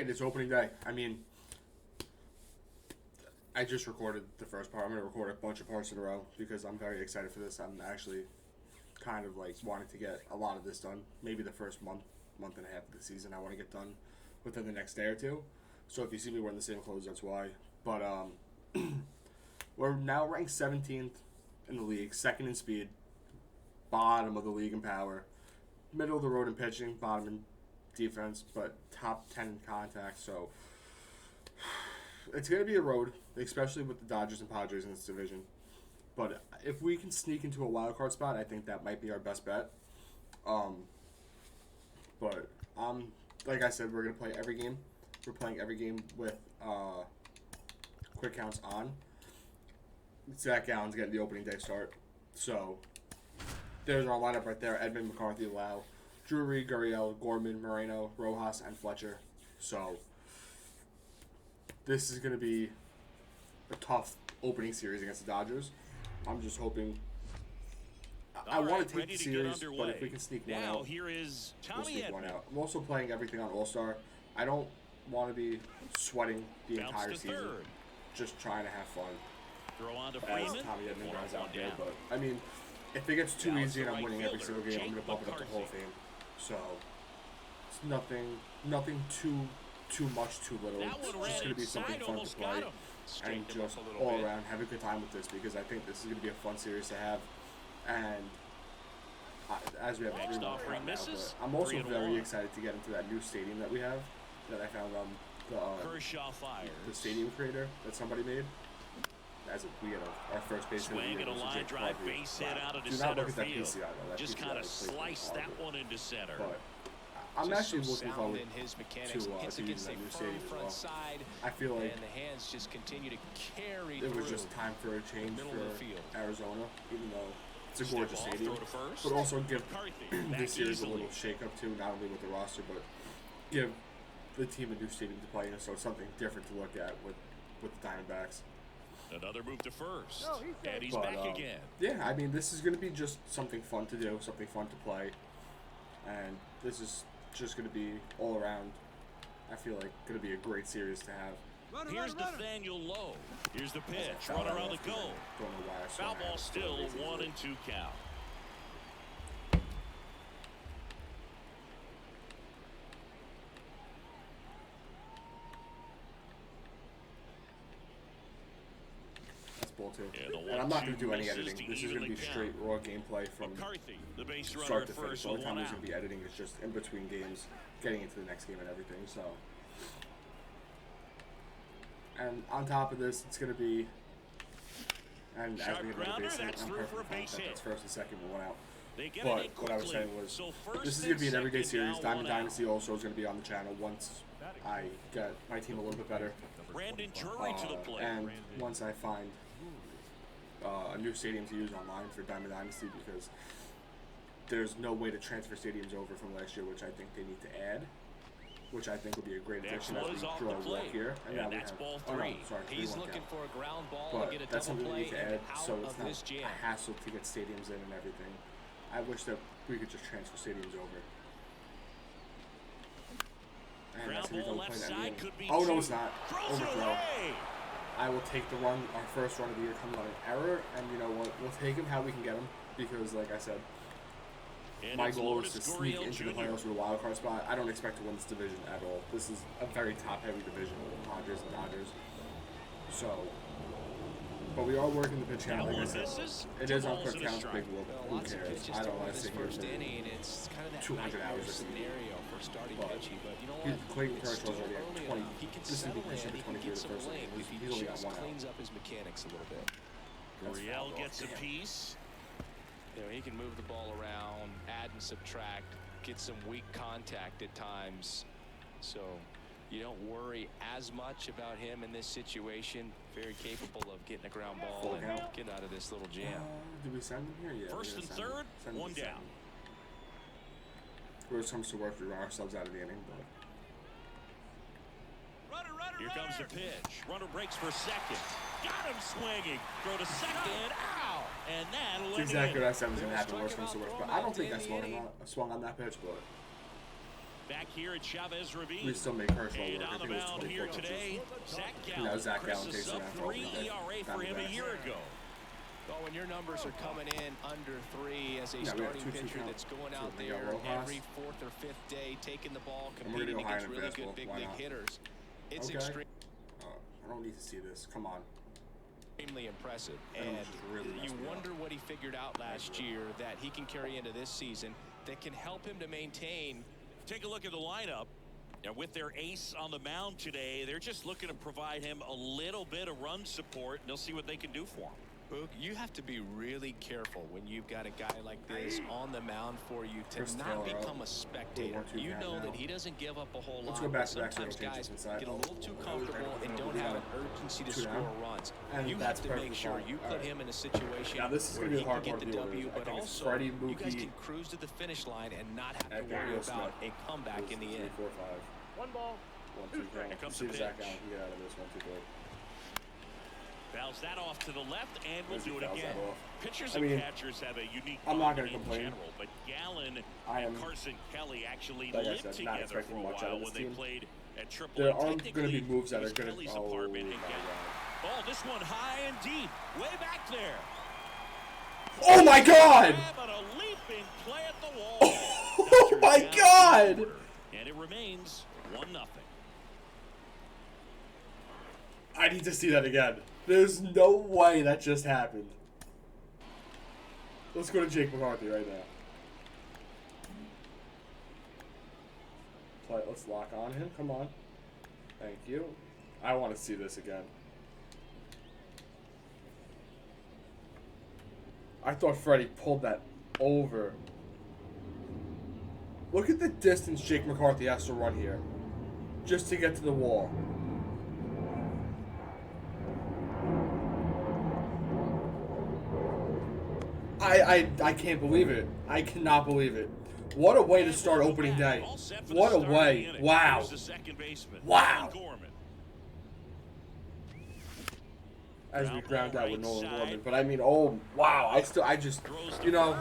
great. It's opening day. I mean, I just recorded the first part. I'm going to record a bunch of parts in a row because I'm very excited for this. I'm actually kind of like wanting to get a lot of this done. Maybe the first month and a half of the season I want to get done within the next day or two. So if you see me wearing the same clothes, that's why. But we're now ranked 17th in the league, second in speed, bottom of the league in power, middle of the road in pitching, bottom in defense, but top 10 in contact. So it's going to be a road, especially with the Dodgers and Padres in this division. But if we can sneak into a wild card spot, I think that might be our best bet. But like I said, we're going to play every game. We're playing every game with quick counts on. Zach Gallen's getting the opening day start. So there's our lineup right there. Edman, McCarthy, Lau, Drury, Gurriel, Gorman, Moreno, Rojas, and Fletcher. So this is going to be a tough opening series against the Dodgers. I'm just hoping. I want to take the series, but if we can sneak one out, we'll sneak one out. I'm also playing everything on All-Star. I don't want to be sweating the entire season, just trying to have fun. Throw on to Tommy Edman guys out there, but I mean, if it gets too easy and I'm winning every single game, I'm going to bump it up to Hall of Fame. So it's nothing too much, too little. It's just going to be something fun to play and just all around have a good time with this because I think this is going to be a fun series to have. And as we have 3 months right now, but I'm also very excited to get into that new stadium that we have that I found on the stadium creator that somebody made. As we get our first baseman of the year, a line drive base hit out into center field. Just kind of slice that one into center. But I'm actually looking forward to using that new stadium as well. I feel like it was just time for a change for Arizona, even though it's a gorgeous stadium, but also give this series a little shake-up too, not only with the roster, but give the team a new stadium to play in, so it's something different to look at with the Diamondbacks. Another move to first, and he's back again. Yeah, I mean, this is going to be just something fun to do, something fun to play, and this is just going to be all around. I feel like going to be a great series to have. Here's Nathaniel Lowe. Here's the pitch. Runner on the go. Don't know why I saw foul ball still 1-2 count. That's ball too. And I'm not going to do any editing. This is going to be straight raw gameplay from start to finish. The only time there's going to be editing is just in between games, getting into the next game and everything. So. And on top of this, it's going to be, and as we get into the base hit, I'm perfect contact. That's first and second, we'll one out. But what I was saying was, this is going to be an everyday series. Diamond Dynasty also is going to be on the channel once I get my team a little bit better. And once I find a new stadium to use online for Diamond Dynasty, because there's no way to transfer stadiums over from last year, which I think they need to add. Which I think would be a great addition as we draw a walk here. And now we have, ball 3. He's looking for a ground ball but to get a that's double something we need to add, so it's not this jam. a hassle to get stadiums in and everything. I wish that we could just transfer stadiums over. And that's the reason we're playing that game. Oh, no, it's not. Overthrow. I will take the run. Our first run of the year comes on an error, and you know what? We'll take him how we can get him, because, like I said, my goal is to sneak into the playoffs with a wild card spot. I don't expect to win this division at all. This is a very top-heavy division with the Padres and Dodgers. So, but we are working the pitch count, like I said. It is on quick count, big whoop. Who cares? I don't want to sit here for 200 hours or something. But Clayton Kershaw's already at 20. This is going to be pushing to 23 the first inning. He's only got 1 out. Cleans up his mechanics a little bit. Gurriel gets a piece. You know, he can move the ball around, add and subtract, get some weak contact at times. So you don't worry as much about him in this situation. Very capable of getting a ground ball and getting out of this little jam. Did we send him here? Yeah. First and third, 1 down. Worst comes to work, we run ourselves out of the inning, but. Here comes the pitch. Runner breaks for second. Got him swinging. Throw to second. Ow! And that'll it's exactly what I said was going to happen. Worst comes to worst. But I don't think I swung on that pitch, but Back here at Chavez Ravine. We still make Kershaw work. And I on the think it was mound 24 here pitches. today, Zach You Gallen. know, Zach Gallen Chris, takes a it out for sub-3 every day. ERA for him a year ago. Oh, when your numbers are coming in under 3 as a Yeah, starting 2-2 pitcher count. that's going So out we there got Rojas. every 4th or 5th day, taking the ball, And we're gonna competing go high against in really fastball. good big Why league not? hitters. It's Okay. extremely I don't need to see this. Come on. impressive. That And almost really you messed me up. wonder what he figured out last year that he can carry into this season that can help him to maintain. Take a look at the lineup. And with their ace on the mound today, they're just looking to provide him a little bit of run support, and they'll see what they can do for him. Boog, you have to be really careful when you've got a guy like this on the mound for you to Chris not Taylor become out. a spectator. 1-2 You count know now. that he doesn't give up a whole Let's lot. go back to back, so Sometimes we'll change guys this inside. get a little too comfortable and don't have an urgency to Two score down. runs. And You that's have to make perfectly sure fine. you All put right. him in a situation Now, this is where gonna be he the hard can part get to the deal with. W, I but think it's also Freddie, you guys Mookie, can cruise to the finish line and not have to and worry Will about Smith. a comeback in the 3, end. 4, 5. 1-2 count. Here comes See the Zach pitch. Gallen get out of this 1-2 3. Fouls that off to the left, and we'll Where's he do it fouls again. that off? Pitchers I and mean, catchers have a unique I'm not bond gonna in complain. general, but Gallen I am, and Carson Kelly actually like I lived said, not together for expecting a much out while of this when they team. played at Triple. There aren't going to be moves that are going to. Kelly's Oh, apartment my and God. Oh, this one high and deep, way back there. Oh my God! Grab and a leaping play at the wall. Oh my Dodgers down God! in the order, and it remains 1-0. I need to see that again. There's no way that just happened. Let's go to Jake McCarthy right now. Let's lock on him. Come on. Thank you. I want to see this again. I thought Freddie pulled that over. Look at the distance Jake McCarthy has to run here just to get to the wall. I can't believe it. I cannot believe it. What a way to start opening day. What a way. Wow. Wow. As we ground out with Nolan Gorman. But I mean, oh, wow. I just, you know,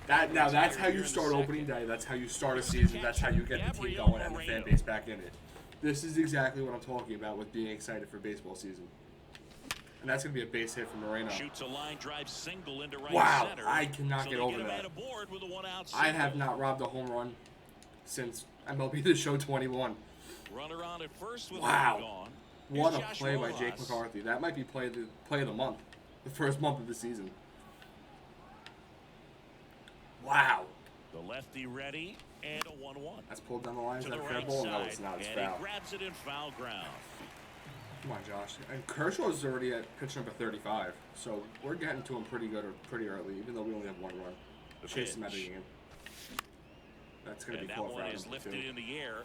that's how you start opening day. That's how you start a season. That's how you get the team going and the fan base back in it. This is exactly what I'm talking about with being excited for baseball season. And that's going to be a base hit from Moreno. Shoots a line drive single into right Wow, center. I cannot get over a that. man aboard with a one-out I single. have not robbed a home run since MLB The Show 21. Runner on at first with Wow. one gone. What Here's a Josh play by Rojas. Jake McCarthy. That might be play of the month. The first month of the season. Wow. The lefty ready and a 1-1. That's pulled down the line. Is To that the a fair right ball? No, side, it's not. It's and foul. he grabs it in foul ground. Come on, Josh. And Kershaw's already at pitch number 35. So we're getting to him pretty good or pretty early, even though we only have one run. The Chase him out of the pitch. game. That's going to And be that caught for one out is number 2. lifted in the air.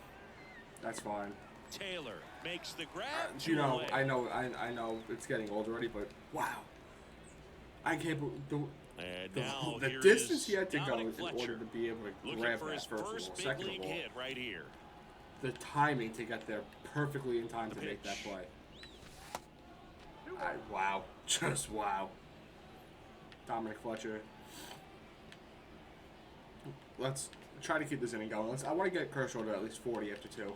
That's fine. Taylor makes the grab. You know, away. I know it's getting old already, but wow. I can't believe And now the here distance is he had to go Dominic in Fletcher order to be able to looking grab for that his first of all. first big Second league of all, hit right here. the timing to get there perfectly in time The to make that pitch. play. Wow. Just wow. Dominic Fletcher. Let's try to keep this inning going. I want to get Kershaw to at least 40 after 2.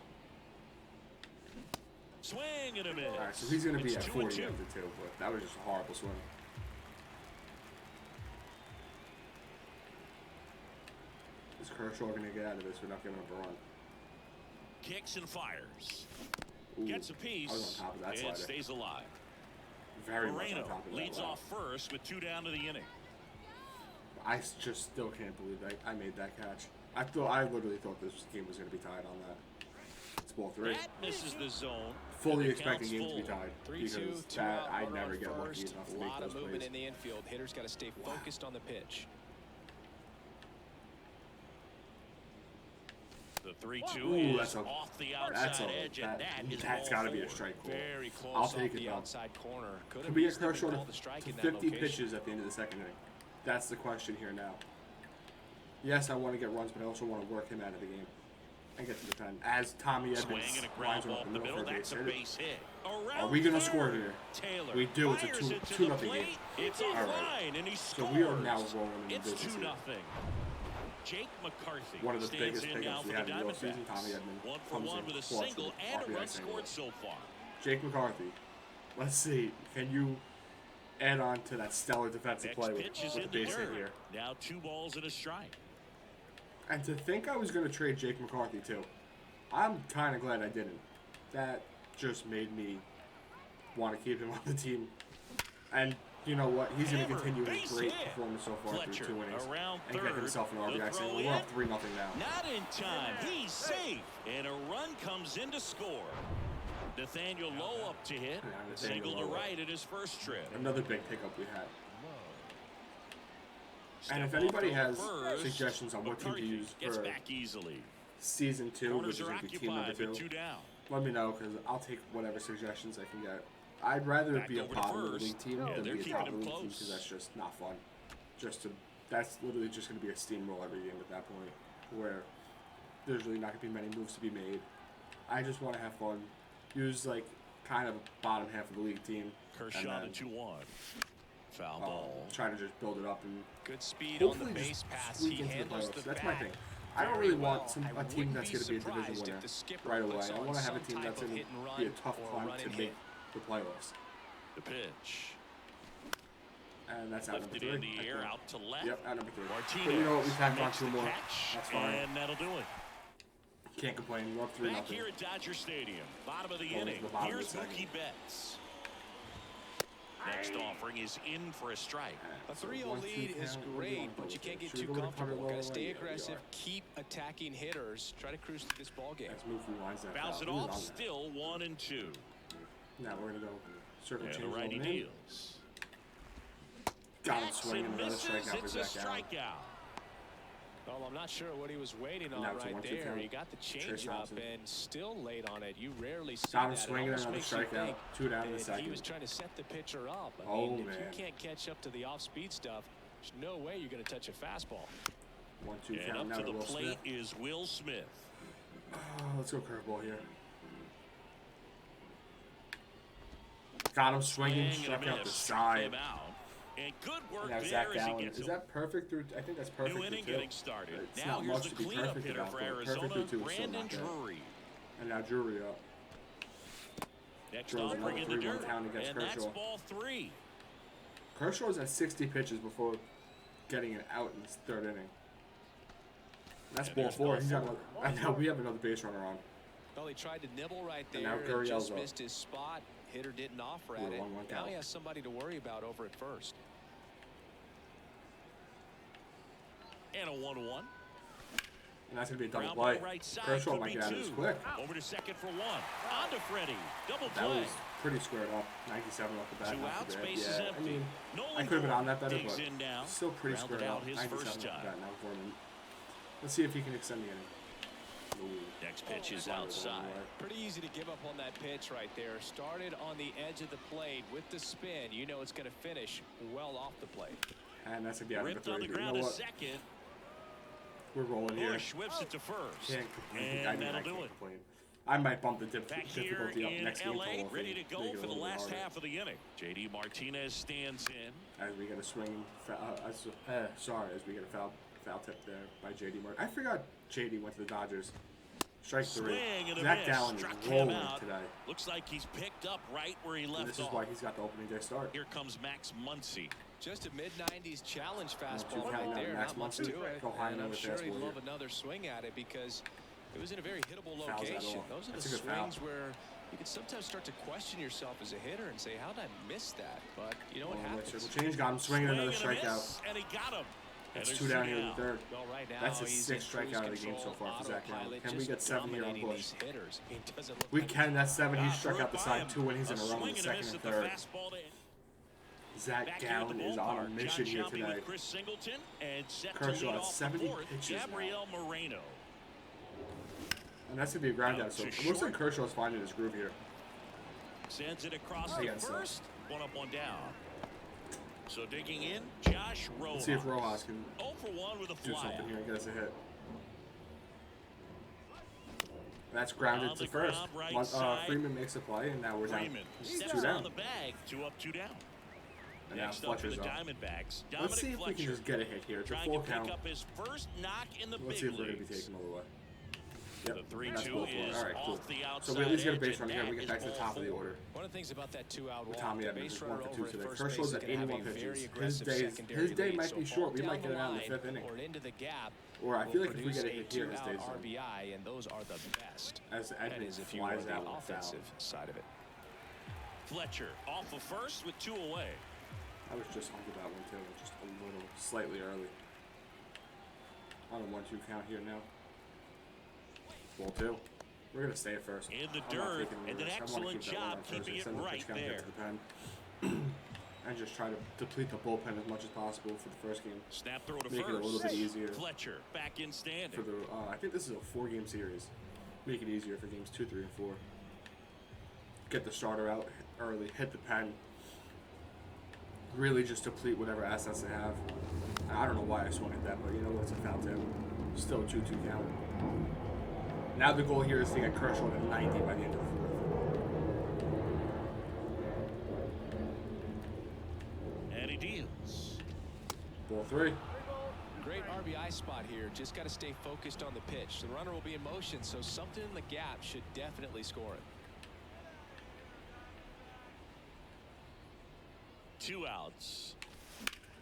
Swing and a miss. All right, so he's going to be It's at 2-2. 40 after 2, but that was just a horrible swing. Is Kershaw going to get out of this without giving up a run? Kicks and fires. Ooh, Gets a I piece. was on top of that and slider. stays alive. Very much on Moreno top of that. leads Wow. off first with 2 down to the inning. Just still can't believe that I made that catch. I literally thought this game was going to be tied on that. It's ball 3. That misses the zone. Fully And the expecting count's games to be full. tied 3-2, because 2 that out, I runner never on get lucky first. enough to A make lot those of movement plays. in the infield. Hitters got to stay focused on the pitch. The 3-2 Ooh, is off the outside edge, and that is that's got to be a strike call. Very close I'll off take it the though. outside corner. Could Can we get easily been Kershaw called a to strike in that 50 location. pitches at the end of the second inning? That's the question here now. Yes, I want to get runs, but I also want to work him out of the game and get to the 10. As Tommy swing Edmonds and a ground lines ball up up in the the middle. middle for a That's a base hit. base hit. Are we going to score here? Taylor We do. It's a fires 2 it to 2 the nothing game. plate. It's All right. offline, and he So scores. we are now rolling in It's business 2-0. here. Jake McCarthy One of the stands biggest in now pickups we for had the in the offseason. Diamondbacks. Tommy Edman 1 for comes 1 in with a clutch single with and a RBI run single. scored so far. Jake McCarthy. Let's see. Can you add on to that stellar defensive Next play pitch is with in the the base hit dirt. here? Now 2 balls and a strike. And to think I was going to trade Jake McCarthy too. I'm kind of glad I didn't. That just made me want to keep him on the team. And you know what? He's going to continue his great performance so far Fletcher through 2 innings around and third. get himself an RBI single. We're up 3-0 now. Not in time. He's safe. And a run comes in to score. Nathaniel Lowe up to hit. Single to right in his first trip. Another big pickup we had. And if anybody has suggestions on what team to use for back easily. season 2, which is going to be team number 2, 2 down. let me know because I'll take whatever suggestions I can get. I'd rather be a bottom of the league team than be a top of the league team because that's just not fun. That's literally just going to be a steamroll every game at that point, where there's really not going to be many moves to be made. I just want to have fun. Use like kind of bottom half of the league team. Kershaw to 2-1. Foul ball. Try to just build it up and good speed on the hopefully base pass. squeak He into the handles playoffs. the That's my bat thing. I don't really want very well. a team that's going to be a division winner right away. I want to have a team that's going to be a tough climb to make the playoffs. The pitch. And that's out number 3. Lifted in the air, out to left. Yep, out number 3. Martinez but you know what? We tacked on makes 2 the more. catch, That's fine. and that'll do it. Can't complain. We're up 3-0. Back here at Dodger Stadium, bottom of the Going to inning. the bottom of Here's the second. Mookie Betts. Next offering is in for a strike. A 3-0 lead is great, but you can't get too comfortable. Got to stay aggressive, keep attacking hitters, try to cruise through this ball game. Let's move rewinds that Bounce it foul. off, still 1-2. Now we're going to go circle And change the righty over in. deals. Got him Bats swinging and another misses, strikeout for it's a Zach Allen. strikeout. Well, I'm not sure what he was waiting on Now it's a right 1-2 there. count. He got the change up and still late on it. You rarely see Got him that. swinging It almost another makes you strikeout. think 2 down in the that second. he was trying to set the pitcher up. I Oh, mean, man. if you can't catch up to the off-speed stuff, there's no way you're going to touch a fastball. 1-2 And count up now to to the Will plate Smith. is Will Smith. Let's go curveball here. Got him swinging, Swing struck and a out the miss, struck him side. out. And good work Now there Zach as he Allen. gets Is him. that perfect through? I think that's perfect New through inning 2. getting started. It's Now not here's much the to be cleanup perfect hitter about, for but Arizona, perfect through 2 is still Brandon not there. Drury. And now Drury up. Next Throws offering in another the 3-1 dirt, count against and that's Kershaw. ball 3. Kershaw's at 60 pitches before getting it out in his 3rd inning. That's And ball there's 4. ball He's got 4. and now we have another base runner on. Well, he tried to nibble right And there now and Gurriel's just up. missed his spot. Hitter didn't offer With at a it. 1-1 Now count. he has somebody to worry about over at first. And a 1-1. And that's going to be a double Ground play. ball right side, Kershaw could might be get out of this 2. quick. Over to second for 1. On to Freddie. Double That play. was pretty squared up. 97 off the bat. 2 not too outs, bad. base is Yeah, empty. I mean, Nolan I could have been on that better, digs but in now. still pretty Grounded squared out up. his 97 first off the time. bat now for him. Let's see if he can extend the inning. Ooh. Next pitch is Slider was outside. away. Pretty easy to give up on that pitch right there. Started on the edge of the plate with the spin. You know it's going to finish well off the plate. And that's going to be out of Ripped the on the 3rd. You ground know to what? second. We're rolling here. Bush whips it to first. Can't complain. And that'll do it. Complain. I might bump the Back here difficulty up in next game. LA, ready to go make it a for the little bit last harder. half of the inning. JD Martinez stands in. As we get a swing, as we get a foul tip there by JD Martin. I forgot JD went to the Dodgers. Strike 3. Swing and a Zach miss. Gallen is Struck him rolling out. today. Looks like he's picked up right where he left And this is off. why he's got the opening day start. Here comes Max Muncy. Just a mid-90s challenge fastball count right now, there. Max Not much Muncy. to it. Go high And on I'm the sure he'd fastball love here. another swing at it because it was in a very hittable Fouls that location. all. Those are That's the a good foul. swings where you can sometimes start to question yourself as a hitter and say, how did I miss that? But you know what happens. Circle change, got him swinging another Swing and a strikeout. miss, and he got him. And That's there's 2 down here in the 3rd. Well, right now, That's his he's 6th in cruise strikeout of the game so control, far for Zach Gallen. autopilot, Can we just get 7 here on dominating Bush? these hitters. He doesn't look We like can. That's 7. He Got struck through out the by side him. 2 innings in a row in swing the and a 2nd miss and at the 3rd. fastball to end. Zach Back here at the Gallen is on a ballpark, mission John here Sciambi today. with Chris Singleton and set to Kershaw lead at off 70 the 4th, pitches now. Gabriel Moreno. And that's going to be a ground out. So to it looks like short. Kershaw's finding his groove here. Sends it across I the guess so. first. 1 up, 1 down. So digging in, Josh Rojas. Let's see if Rojas can 0 for 1 with a do fly. something here and get us a hit. That's grounded On to the first. ground, right side. Freeman makes a play, and now we're down. Freeman It's steps 2 on down. the bag. 2 up, 2 down. And now Next up for the Fletcher's up. Diamondbacks, Let's see Dominic if we can Fletcher just get a hit here. It's a trying full to pick count. up his first knock in the Let's big see if we're going to be leagues. taking him all the way. Yep, The 3-2 that's ball four. is All right, cool. off the outside So we at least get a edge, base and runner here. We that get back is to the ball top of the four. order. One of the things about that two-out With walk, Tommy the Edmonds base is runner 1 for over 2 at today. first Kershaw's base at is gonna have 81 a very pitches. aggressive secondary His day lead, might so be ball short. We down might get the it out in the line 5th inning. or into the gap Or I will feel like if we produce get a a hit here, his two-out day's done. RBI, and those are the best. As That Edmonds is if you flies are out the with a foul. offensive side of it. Fletcher off of first with 2 away. I was just under that one too, just a little slightly early. On a 1-2 count here now. Ball 2. We're gonna stay at first. In the I'm not dirt, taking and the an risk. I wanna excellent keep that runner job on first, keeping it extend the pitch right count, get there. to the pen. And just try to deplete the bullpen as much as possible for the first game. Snap throw to Make first. it a little bit easier Fletcher back in standing. for the. I think this is a 4-game series. Make it easier for games 2, 3, and 4. Get the starter out early, hit the pen. Really just deplete whatever assets they have. I don't know why I swung at that, but you know what? It's a foul tip. Still a 2-2 count. Now the goal here is to get Kershaw to 90 by the end of the 4th. And he deals. Ball 3. Great RBI spot here. Just got to stay focused on the pitch. The runner will be in motion, so something in the gap should definitely score it. 2 outs.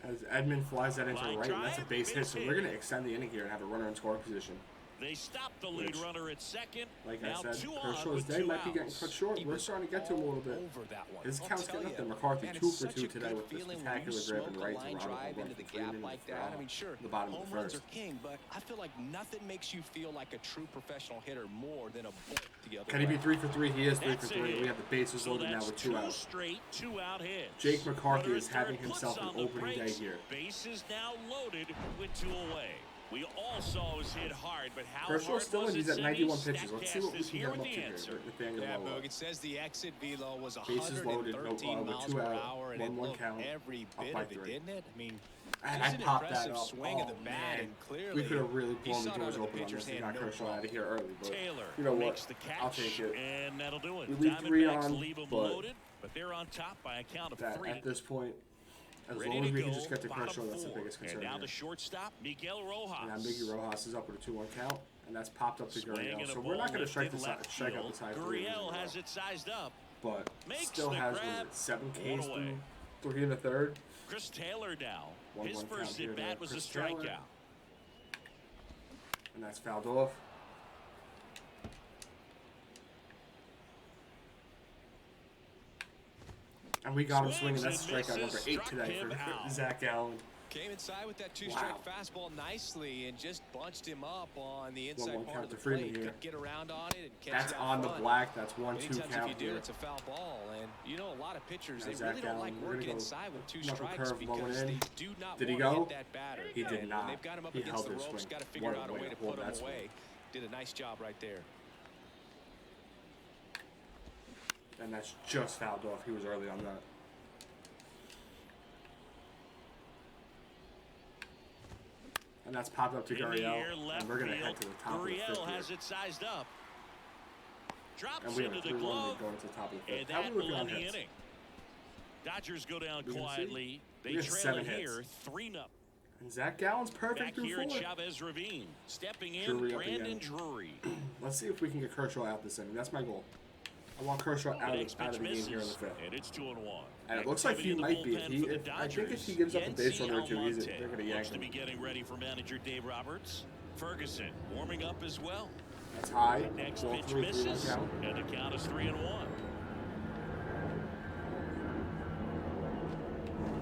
As Edmund flies that into the Line right, and that's a drive, base hit, base so hit. we're going to extend the inning here and have a runner in scoring position. They stop the lead Which, runner at second. Like now I said, 2 on Kershaw's with day 2 might be getting outs. cut short. He We're was starting to get to him a little bit. over that one. His I'll count's tell getting up you. there. McCarthy And 2 it's for such 2 a today good with this feeling when you spectacular grab and smoke a right to line Ronald drive Home into the for gap 3 like that. I mean, sure, the bottom home of the runs first. are king, but I feel like nothing makes you feel like a true professional hitter more than a bolt the other Can he way. be 3 for 3? He is 3 for That's a 3. hit. We have the bases So loaded now that's with 2 2 outs. straight 2-out hits. Jake McCarthy Runner is at having third himself puts an on the opening day brakes. here. Bases now loaded with 2 away. We all saw it was hit hard, but how Kershaw's hard still was in. He's it, at 91 Semis? pitches. Let's see what we Statcast is can here get him with up to the here. answer. Nathaniel Yeah, Lowe. Boog, it says the exit velo was Bases loaded, 113 with miles 2 per out, hour, and it 1-1 looked count, every up bit by of it, 3. didn't it? I mean, And just I an popped that impressive up. swing of the Oh, bat, man. and clearly We could have really he blown the saw it doors out of the open on pitcher's this and hand, got no Kershaw problem. out of here early. But Taylor you know makes what? the catch, I'll take it. and that'll do it. We leave 3 Diamondbacks on, leave 'em but loaded, but they're on top by a count of That 3. at this point, as Ready long as to we can go, just get to bottom Kershaw, that's the 4. biggest concern And now here. the shortstop, Miguel Rojas. And now Miggy Rojas is up with a 2-1 count, and that's popped up to Swing Gurriel. and a So we're ball not going to strike lifted left strike out field. the side 3 innings in a Gurriel row. has it sized up. But Makes still the has grab. 7 One Ks away. through 3 1/3. Chris Taylor now. 1-1 His count first here at to bat was a Chris Taylor. strikeout. And that's fouled off. And we got him swinging. That's Swings strikeout and number misses, 8 struck today him for out. Zach Allen. Came inside with that two-strike fastball nicely and just bunched him up on the inside 1-1 part count of the to Freeman plate. here. Could get around on it and catch That's it out on the front. black. That's 1-2 Many times count if you do, here. it's a foul ball. And you know a lot of pitchers, they Zach really don't like Allen, we're gonna working go inside with 2 knuckle strikes curve going because in. they do not Did he want to go? hit that batter. He did And not. when they've got him up He against held the his ropes, swing. got to figure What a out a way way to to hold put him that swing. away. Did a nice job right there. And that's just fouled off. He was early on that. And that's popped up to In the air, Gurriel. left And we're going to field. head to the top of the 5th Gurriel has here. it sized up. Drops And we have into a the 3-1 glove, lead going to the top of the 5th. and How that we looking will on end the hits? inning. Dodgers go down We can see. quietly. They have trail 7 it here, hits. 3-0. And Zach Gallen's perfect Back through here 4. at Chavez Ravine. Stepping in, Drury up Brandon again. Drury. Let's see if we can get Kershaw out this inning. That's my goal. I want Kershaw out Next of pitch the game misses, here in the 5th. and it's 2-1. And it looks like he Activity in the might be. bullpen for the I think if he Dodgers. gives up a base Yency runner or 2, Almonte they're going to yank looks to be him. getting ready for manager Dave Roberts. Ferguson warming up as well. That's high. Next Ball pitch 3, 3-1 misses, count. and the count is 3-1.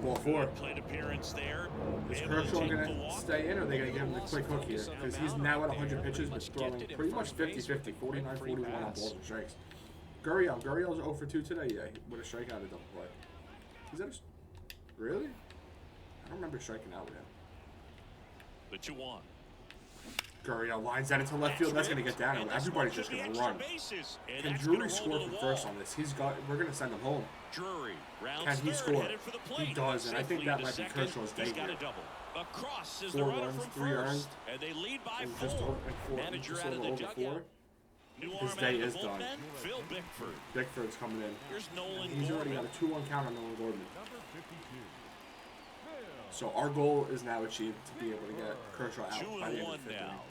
Ball 4. Plate appearance there. Is Able to Kershaw take going the to walk. stay in, or are they going to give him the quick hook here? Because he's now at 100 pitches, but throwing pretty much 50-50, 49-41 on balls and strikes. Gurriel's 0 for 2 today. Yeah, with a strikeout at double play. Is that really? I don't remember striking out with him. The 2-1. Gurriel lines that into left field. That's going to get down. And And this everybody's one just should be going to extra run. bases, and Can that's gonna Drury roll score to from the first wall. on this? We're going to send him home. Drury rounds Can he third, score? headed for the plate. He does, and I think Safely that to might be second. Kershaw's day He's got here. a double. Across is 4 the runner runs, from 3 first, earned, and they lead by and 4. just over 4. Manager Just out of the over dugout. 4. New His arm day out of is the done. bullpen, Phil Bickford. Bickford's coming in. Here's Nolan He's already got Gorman. a 2-1 count on Nolan Gordon. Number 52. So our goal is now achieved to be able to get Kershaw out by the end of 2-1 the 5th inning. now.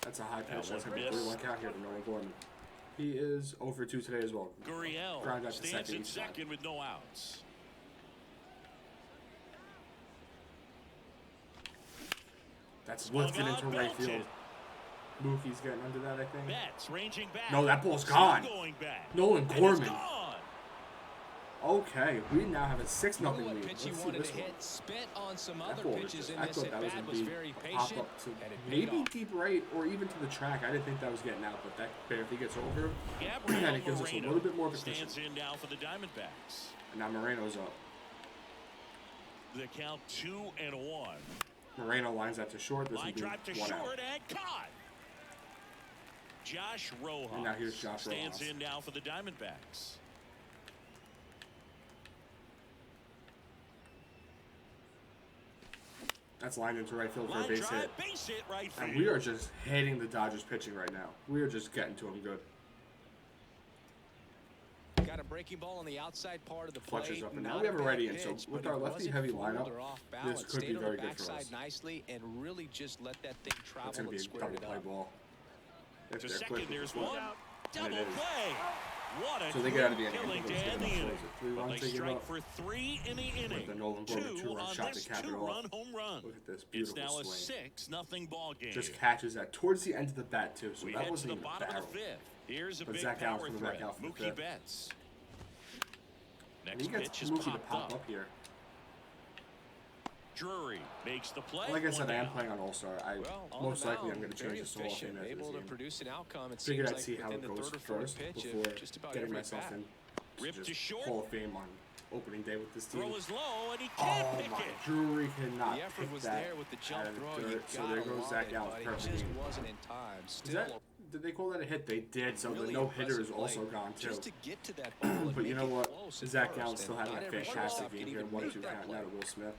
That's a high pitch. That That's one going to be a 3-1 missed. count here to Nolan Gorman. He is 0 for 2 today as well. Gurriel Ground out to stands second in each time. second with no outs. That's lifted Swung into on, right belted. field. Mookie's getting under that, I think. Betts ranging back. No, that ball's Still gone. Going back. Nolan And it's Gorman. gone. Okay, we now have a 6-0 Know lead. what Let's pitch see he wanted this to one. hit, spit on some That other ball was pitches just, in I this thought that was at-bat, going was to be very a patient, pop-up to and it paid maybe off. deep right or even to the track. I didn't think that was getting out, but that barely gets over. Gabriel And it gives us a Moreno little bit more of a cushion. stands in now for the Diamondbacks. And now Moreno's up. The count 2-1. Moreno lines that to short. This Line would be drive to 1 out. short and caught. Josh Rojas And now here's Josh stands Rojas. in now for the Diamondbacks. That's lined into right field for a Line base drive, hit. base hit right field. And we are just hitting the Dodgers pitching right now. We are just getting to them good. Got a breaking ball on the outside part of the Fletcher's plate. up, and now Not we have a bad ready in, so pitch, with but our he lefty-heavy wasn't lineup, fooled or off this balance. could be Stayed on very the good for backside us. nicely and really just let that thing travel That's going to be and a square double it play up. ball. If To they're second, quick with there's this one. And Double it is. play. What a So they get out of the inning. killing to Nichols end get the up, inning. what is it, 3 But runs they they give strike up? for 3 in the inning. the Nolan Gorman 2-run on shot this to cap it off. 2-run home run. Look at this It's beautiful now a swing. 6-0 ball game. Just catches that towards the end of the bat, too, so We that head to wasn't the even a bottom barrel. of the 5th. Here's a But big Zach Allen's power coming back threat. out for the Mookie 5th. Betts. And Next he gets pitch is Mookie to popped pop up here. Drury makes the play. Like I said, One I am down. playing on All-Star. Well, on Most the likely I'm mound, going to very change this to Hall of efficient, Fame after able this to game. produce an outcome. It Figured seems I'd like see how within it the goes third or fourth first pitch before of just about getting every myself at-bat. in. Ripped to Just short. Hall of Fame on opening day with this team. Throw is low, and he can't Oh pick my, it. Drury cannot The effort pick was that there with the out jump of the throw. You dirt. So gotta there goes love Zach it, Allen's but it perfect just game. wasn't in time. Is Still that, did they call that a hit? They did, so really the no-hitter is impressive also play. gone too. Just to get to that ball and But you make know it what? close at Zach first, Allen's still and having not a every fantastic shortstop game can here. even 1-2 make that count play. now to Will Smith.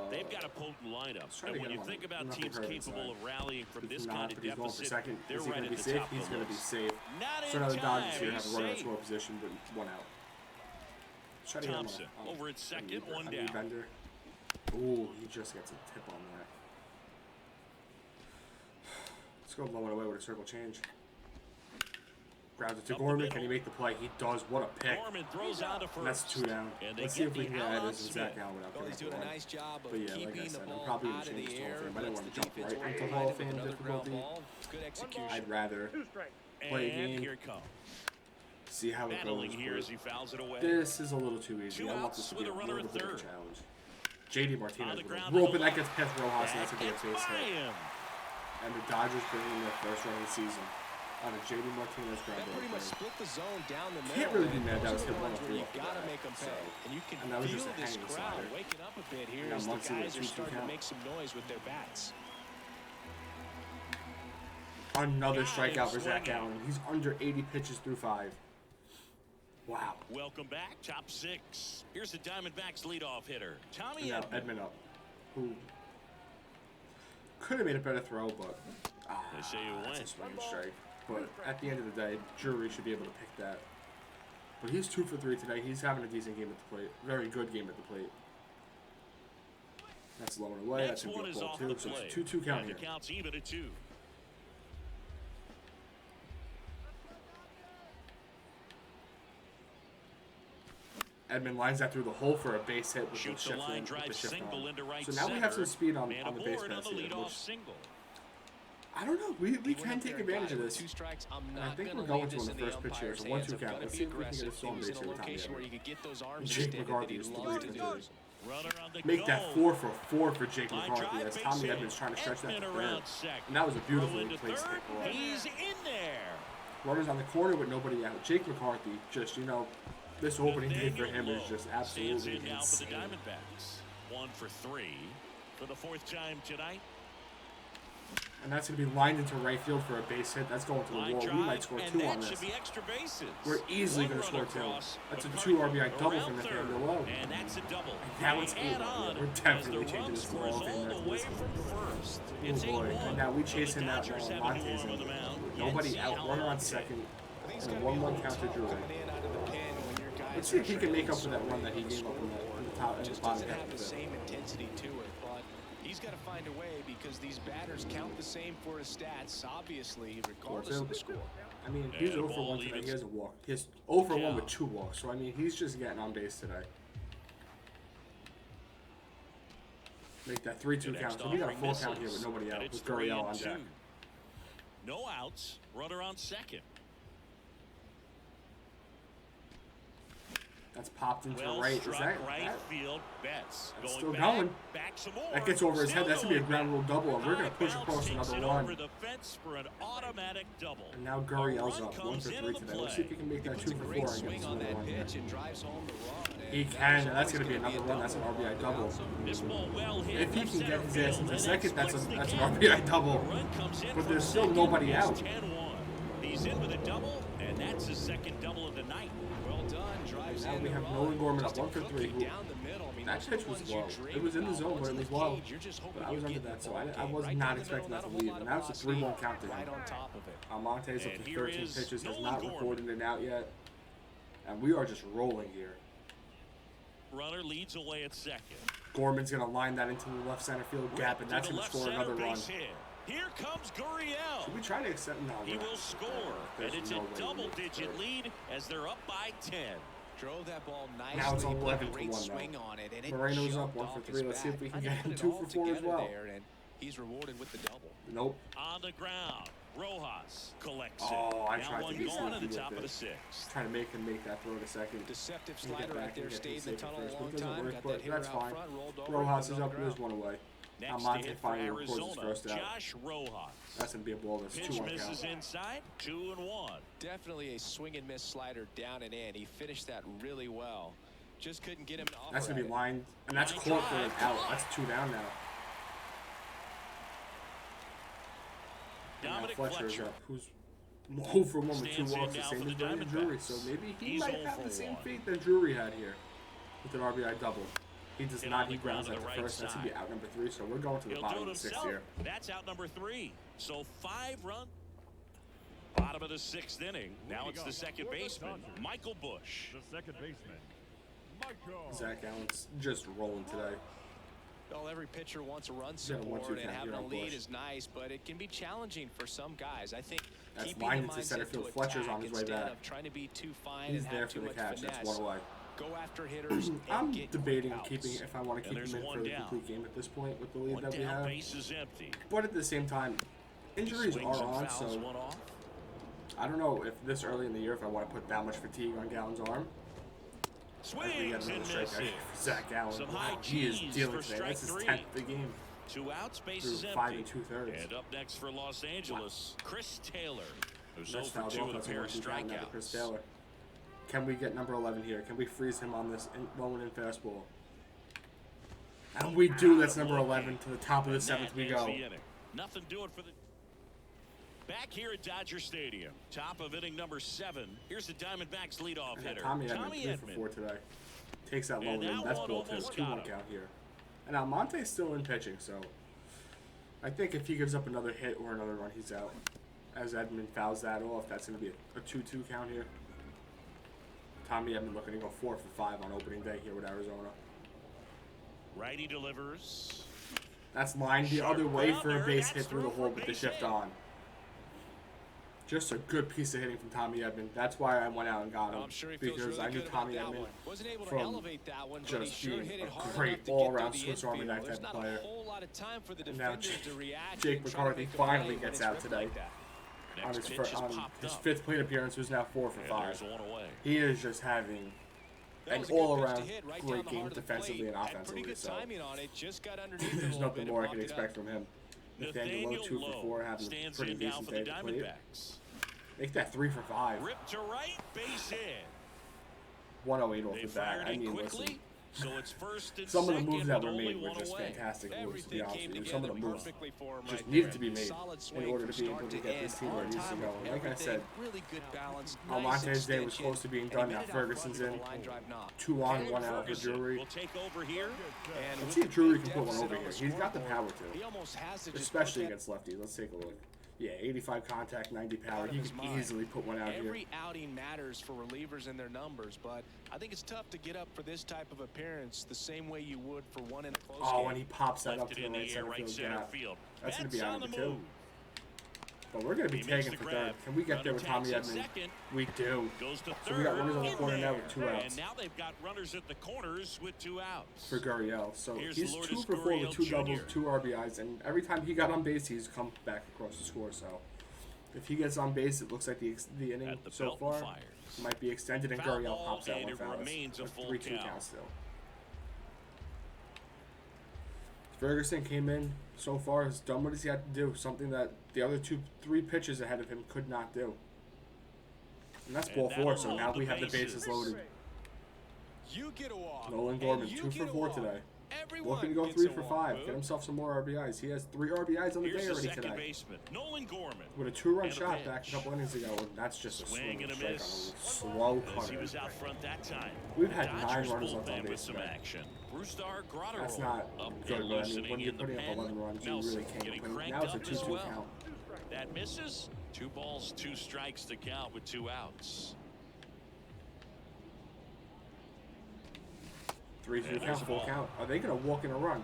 They've got a potent lineup, trying to and when get you him on think the- about nothing teams hurt capable inside. of rallying from He's this not, kind of but he's going for deficit, second. they're Is he right going at to be the safe? top He's of going the to be list. safe. Not So in now the Dodgers time. here have He's a runner in safe. score position, but 1 out. Try to get him Thompson on a- over at second, on a 1 knee down. bender. Ooh, he just gets a tip on that. Let's go low and away with a circle change. Grounds it to Up the Gorman. Can he middle. make the play? He does. What a pick. Gorman throws on to first. And that's 2 down. And they Let's see get if we the can get out on Addis and Zach Smith. Allen without Well, giving he's up doing the a run. nice job of But yeah, like I keeping the said, I'm ball probably out of gonna change the this to Hall air. of Fame. I didn't lets want to the jump defense right work into behind Hall of it with Fame another ground difficulty. ball. Good execution. I'd rather play a And game, here it comes. see how it Battling goes. here but as he fouls it away. This is a little too easy. Two I want outs this to with be a a runner little at bit of a third. challenge. JD On Martinez the with ground a to rope, the and that left. gets past Rojas, and that's That going to gets be a base by hit. him. And the Dodgers bringing their first run of the season on a JD Martinez ground That ball pretty much play. split the zone down the middle. Can't really be and mad that those was are the hit one ones or where three you off the gotta bat. make them So- pay. And you can and that was feel just a this hanging crowd slider. waking up a bit here And as the Muncy with a guys are 2-2 starting to count. make some noise with their bats. Another Got him strikeout for Zach swinging. Allen. He's under 80 pitches through 5. Wow. Welcome back, top 6. Here's the Diamondbacks leadoff hitter, Tommy And now Edman. Edman up, who could have made a better throw, but They say you that's win. a swinging strike. But at the end of the day, Drury should be able to pick that. But he's 2 for 3 today. He's having a decent game at the plate. Very good game at the plate. That's low and away. Next That's a one good is ball off too. the So plate. it's 2-2 count And here. the count's even at 2. Edman lines that through the hole for a base hit with the Shoots a shift line in, with drive the shift single on. into right So now we have some center. speed on Man the base aboard on pass the here, leadoff which single. I don't know. We He went can up take there and got advantage it of with this. 2 strikes. I'm And I not think gonna we're going leave to this in in the the first pitch here. umpire's It's a hands. 1-2 I'm count. gonna Let's be see if we can get a aggressive. stolen He was base in here a with Tommy location where Edman. you could get those arms Jake extended McCarthy that is he 3 loves for to 3. do. Runner on the Make go. that 4 for 4 for Jake Line McCarthy drive, as base Tommy hit. Edman's trying to stretch that Edman to around third. second. And that was a Throw beautifully into placed third. hit. He's in there. Runners on the corner with nobody out. Jake McCarthy, just, this opening day for him is just Stands absolutely in now for the insane. Diamondbacks. 1 for 3 for the 4th time tonight. And that's going to be lined into right field for a base hit. That's going to the Line wall. We drive, might score and 2 that on should this. be extra bases. We're easily One going to run score 2. across. That's a McCarthy 2 RBI double around from third, Nathaniel Lowe. and that's a double. Now it's They 8. add on We're as definitely the changing run this to Hall scores of Fame all after the way this. from first. Oh It's boy. 8-1. And now we So chasing the that Dodgers have a Montes new arm in. on the mound. With Yet nobody see out, how runner long on they- second, I think it's and a gotta be a 1-1 little count to tough Drury. coming in out of the pen when your guys Let's see are if he can make trailing up for that so run that he early gave up on in the the top, just bottom doesn't half have of the it. same intensity to it, but he's got to find a way because these batters count the same for his stats, obviously, regardless of the score. I mean, he's 0 for 1 today. He has a walk. He's 0 for 1 with 2 walks. So, I mean, he's just getting on base today. Make that 3-2 count. So, we got a full count here with nobody out. With Gurriel on deck. No outs. Runner on second. That's popped into the right. Is that right field? Betts that's going still back, going. Back some more. That gets over his head. That's going to be a ground rule double, and we're going to push High across bounce another takes it run. over the fence for an automatic double. And now Gurriel's A up. run 1 for comes 3 into today. the Let's see if he can make that 2 for 4 Great and swing get on another that one here. pitch and drives home the run. He can, and that's going to be another run. That's an RBI double. This ball well hit. If he can get his ass into and second, that's splits the an gap. RBI double. The run comes in But from there's still second. nobody It's out. 10-1. He's in with a double, and that's his second double of the night. Well done. Drives Now in we the have run. Nolan Gorman up Just a 1 for 3. cookie down the middle. I mean, That those are pitch the was ones you low. dream It was in the about. zone, Once but it in was the low. cage, you're just hoping But I you was get under the that, so ball I game. was Right not down the expecting middle, that to not a whole leave. lot And of now it's a velocity, 3-1 count to him. right on top of it. Almonte's up And to here 13 is pitches, has Nolan not Gorman. recorded an out yet. And we are just rolling here. Runner leads away at second. Gorman's going to line that into the left center field gap, and that's going to score another run. Here comes Gurriel. Should we try to accept? No, He will score, There's and it's no a way we double-digit make lead as they're up by 10. Drove that ball nicely. Now it's put a 11 great to 1 swing now. on it, and it Moreno's up jumped 1 for off 3. his Let's see if bat. we can I get think him put it 2 all for 4 as together well. there, and he's rewarded with the double. Nope. On the ground, Rojas collects it. Oh, I now tried to one get gone something at the with top of the this. 6th. Trying to make him make that throw to second. Deceptive And get slider back right there, and get stayed in him the safe at tunnel first, a but long it doesn't time. work, Got but that hitter that's out fine. front, rolled over, Rojas put is it on up, the there's ground. 1 away. Next Almonte to hit for finally records his Arizona, first out. Josh Rojas. That's going to be a ball. That's Pitch 2-1 misses count. inside, 2-1. Definitely a swing and miss slider down and in. He finished that really well. Just couldn't get him to offer. That's going to at be it. lined, and that's Line caught for an drive. out. That's 2 down now. And now Dominic Fletcher is Fletcher. up, who's 0 for 1 with 2 Stands in walks, the now same for as the Brandon Drury. Diamondbacks. So maybe he He's might 0 have for the same 1. fate that Drury had here with an RBI double. He does Hit not. on the He grounds ground at to the the first. right That's going to be side. out number 3. So we're going to the He'll bottom do of it the 6th himself. here. That's out number 3. So 5 run. Bottom of the 6th inning. Now it's the second baseman, Michael Bush. The second baseman, Michael. Zach Allen's just rolling today. Well, every pitcher wants a run Yeah, 1-2 support, and count having here a on lead Bush. is nice, but it can be challenging for some guys. I think That's keeping lined the into center mindset field. to Fletcher's attack on his way instead back. of trying to be too fine He's and there have for too the much catch. That's finesse. 1 away. Go after hitters and I'm get debating outs. keeping if I want to And keep there's him in one for the down. complete game at this point with the lead One that we down, have. base is empty. But at the same time, injuries Swings are and on, fouls so one off. I don't know if this early in the year if I want to put that much fatigue on Gallen's arm. As we get Swings another and strikeout misses. here for Zach Gallen. Some Wow, high he is G's dealing for today. strike That's his 3. 10th of the game. 2 outs, base Through is 5 empty. 2/3. And up next for Los Angeles, Chris Taylor, who's 0 That's for fouled 2 off. with a That's pair of 1-2 count now to Chris strikeouts. Taylor. Can we get number 11 here? Can we freeze him on this low and in fastball? And we do. That's number 11 to the top of the And 7th that we ends go. the inning. Nothing doing for the. Back here at Dodger Stadium, top of inning number 7. Here's the Diamondbacks leadoff And hitter, Tommy Edman 3 for 4 today. Takes that low And and in. that That's one ball too. almost 2-1 got him. count here. And Almonte's still in pitching, so I think if he gives up another hit or another run, he's out. As Edman fouls that off, that's going to be a 2-2 count here. Tommy Edman looking to go 4 for 5 on opening day here with Arizona. Righty delivers. That's lined the Sharp other way ground for a there, base that's hit through the through hole for with the base shift hit. on. Just a good piece of hitting from Tommy Edman. That's why I went out and got him. I'm sure he feels Because really I knew good about Tommy that Edman one. Wasn't able to from elevate that one, but he just sure being hit it a hard great enough to all-around get through Swiss the Army infield. knife There's type of not player. a whole lot of time for the And now defenders to react. Jake and try to McCarthy make a finally play when gets it's out ripped today. like that. On Next his, pitch is on popped his up. 5th plate appearance was now 4 for And 5. there's one away. He is just having That an was a good pitch to all-around hit right down great the game heart of the defensively plate. and Had pretty offensively. good So timing on it. Just got underneath it a there's little nothing bit more I and can knocked it expect up. from him. Nathaniel Lowe 2 for 4, having a stands pretty in now decent for day the at the plate. Diamondbacks. Make that 3 for 5. Rip to right, base hit. 108 off They the bat. fired I in mean, quickly, listen. so it's first and Some of the second moves that with were only made were one just away. fantastic moves, to Everything be honest came with you. Some of together the moves perfectly for him just right needed there. to be made Solid in swing order from to be able start to to get this end. team where it On needs to time go. with Like I everything. said, Really good balance. Almonte's day was close to being done. Now Ferguson's in. 2 on, 1 out for Drury. Will take over here. Let's see if Drury can put one over here. He's got the power He to, almost has to just especially put that against lefties. Let's take a look. Yeah, 85 contact, 90 power. Out of He his can mind. easily put one out Every here. outing matters for relievers and their numbers, but I think it's tough to get up for this type of appearance the same way you would for one in a close game. Oh, and he pops that up Left to it the in right the air, center right field center gap. field. That's going to Betts be out on of the the two. move. But we're going to be He makes taking the for grab. third. Can we get there with Tommy Runner takes Edman? it second. We do. Goes to So third. we got runners on the In corner now there. with 2 outs. And now they've got runners at the corners with 2 outs. For Gurriel. So Here's he's Lourdes 2 for 4 with 2 Gurriel doubles, Jr. 2 RBIs, and every time he got on base, he's come back across the score. So if he gets on base, it looks like the inning At the so belt far fires. might be extended, and Foul Gurriel ball, pops out and one it foul. remains a full 3-2 count. count still. Ferguson came in so far, has done what he's had to do, something that the other 3 pitches ahead of him could not do. And that's ball 4, so now we have the bases loaded. You get a walk. Nolan and Gorman, you 2 for get a 4 walk. today. Everyone Looking to go gets 3 a for walk, 5. Boog. Get himself some more RBIs. He has 3 RBIs on the Here's day the already second today. baseman, Nolan Gorman. With a 2-run And a shot pitch. back a couple innings ago, and that's just a Swing swing and a strike miss. on a slow As he cutter. was out front that time. We've The had 9 Dodgers runners left on bullpen with base some today. action. Brewstar Grotterol That's not up good, and but I mean, loosening when you're in the putting up pen. 11 runs, you Nelson really can't getting complain. cranked Now it's a up as 2-2 well. count. That misses. 2 balls, 2 strikes to count with 2 outs. 3-2 And there's count, a full ball. count. Are they going to walk in a run?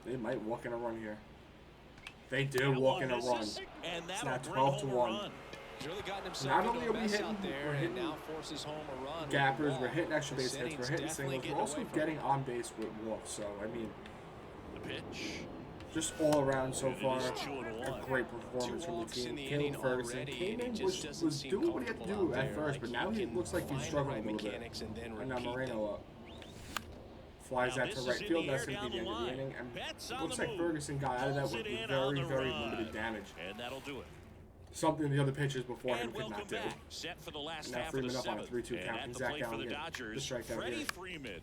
They might walk in a run here. They do That walk one in a run. misses, and It's that'll now bring 12 to home a 1. run. He's really gotten himself Not into only a are we mess hitting, out there we're and hitting now forces home a run with gappers, the we're ball. hitting extra base This hits, we're inning's hitting definitely singles, we're getting also away from getting him. on base with walks. So, I mean, The pitch. just all around so And it far, is a 2-1. great performance 2 from the walks in team. the Caleb inning Ferguson already, came and he in, just doesn't was seem doing what he had to comfortable do out at there. first, Like, but he now he can looks like he's find the struggling right a little bit. mechanics and then And now repeat them. Moreno up. Flies Now out this to is right in field. the That's air going to be the down end of the the line. inning. And Betts on looks the like move. Ferguson got out of that Pulls with it in on very, the very run. limited damage. And that'll do it. Something the other pitchers before him And could welcome not do. back. Set for the last And now half of the Freeman up on a 7th. 3-2 And count. at And the Zach plate for Gallen the get the Dodgers, strikeout Freddie here. Freeman.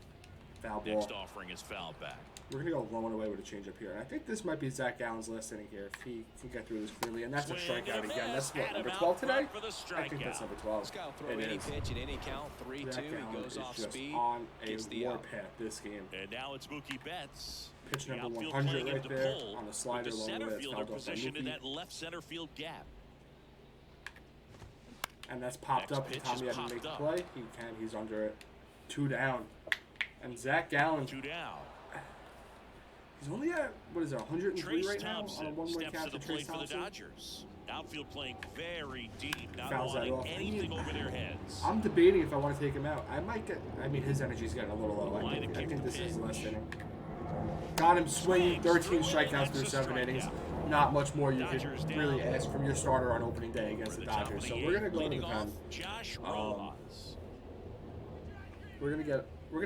Foul ball. Next offering is foul back. We're going to go low and away with a changeup here. And I think this might be Zach Gallen's last inning here if he can get through this clearly. And that's a Swing and strikeout a again. That's miss. what, Had number him 12 out today? front for the I think that's strikeout. number 12. This guy will throw It any is. pitch at any count. 3-2. Zach He Gallen goes is off just speed. on a Gets the out. warpath this game. And now it's Mookie Betts. Pitch The number outfield 100 playing right him to there pull on the with slider the long center way. It's fielder fouled off by positioned in Mookie. that left center field gap. And that's popped Next up. pitch Tommy is had to make popped the up. play. He can. He's under it. 2 down. And Zach Gallen, 2 down. he's only at, what is it, 103 Trace right now on a Thompson one-way steps count to to the Trace plate for the Thompson? Dodgers. Outfield playing very deep, not Fouls that wanting off. anything over their heads. I'm debating if I want to take him out. I might get, I mean, his energy's getting a little low. Line to I kick think the this is the last pitch. inning. Got him swinging, Swings 13 through it, strikeouts through that's a 7 innings. strikeout. Not much more you Dodgers could down. really ask from your starter on opening day against For the the top of Dodgers. the So eighth, we're gonna go to the leading off, pen. Josh Rojas. We're gonna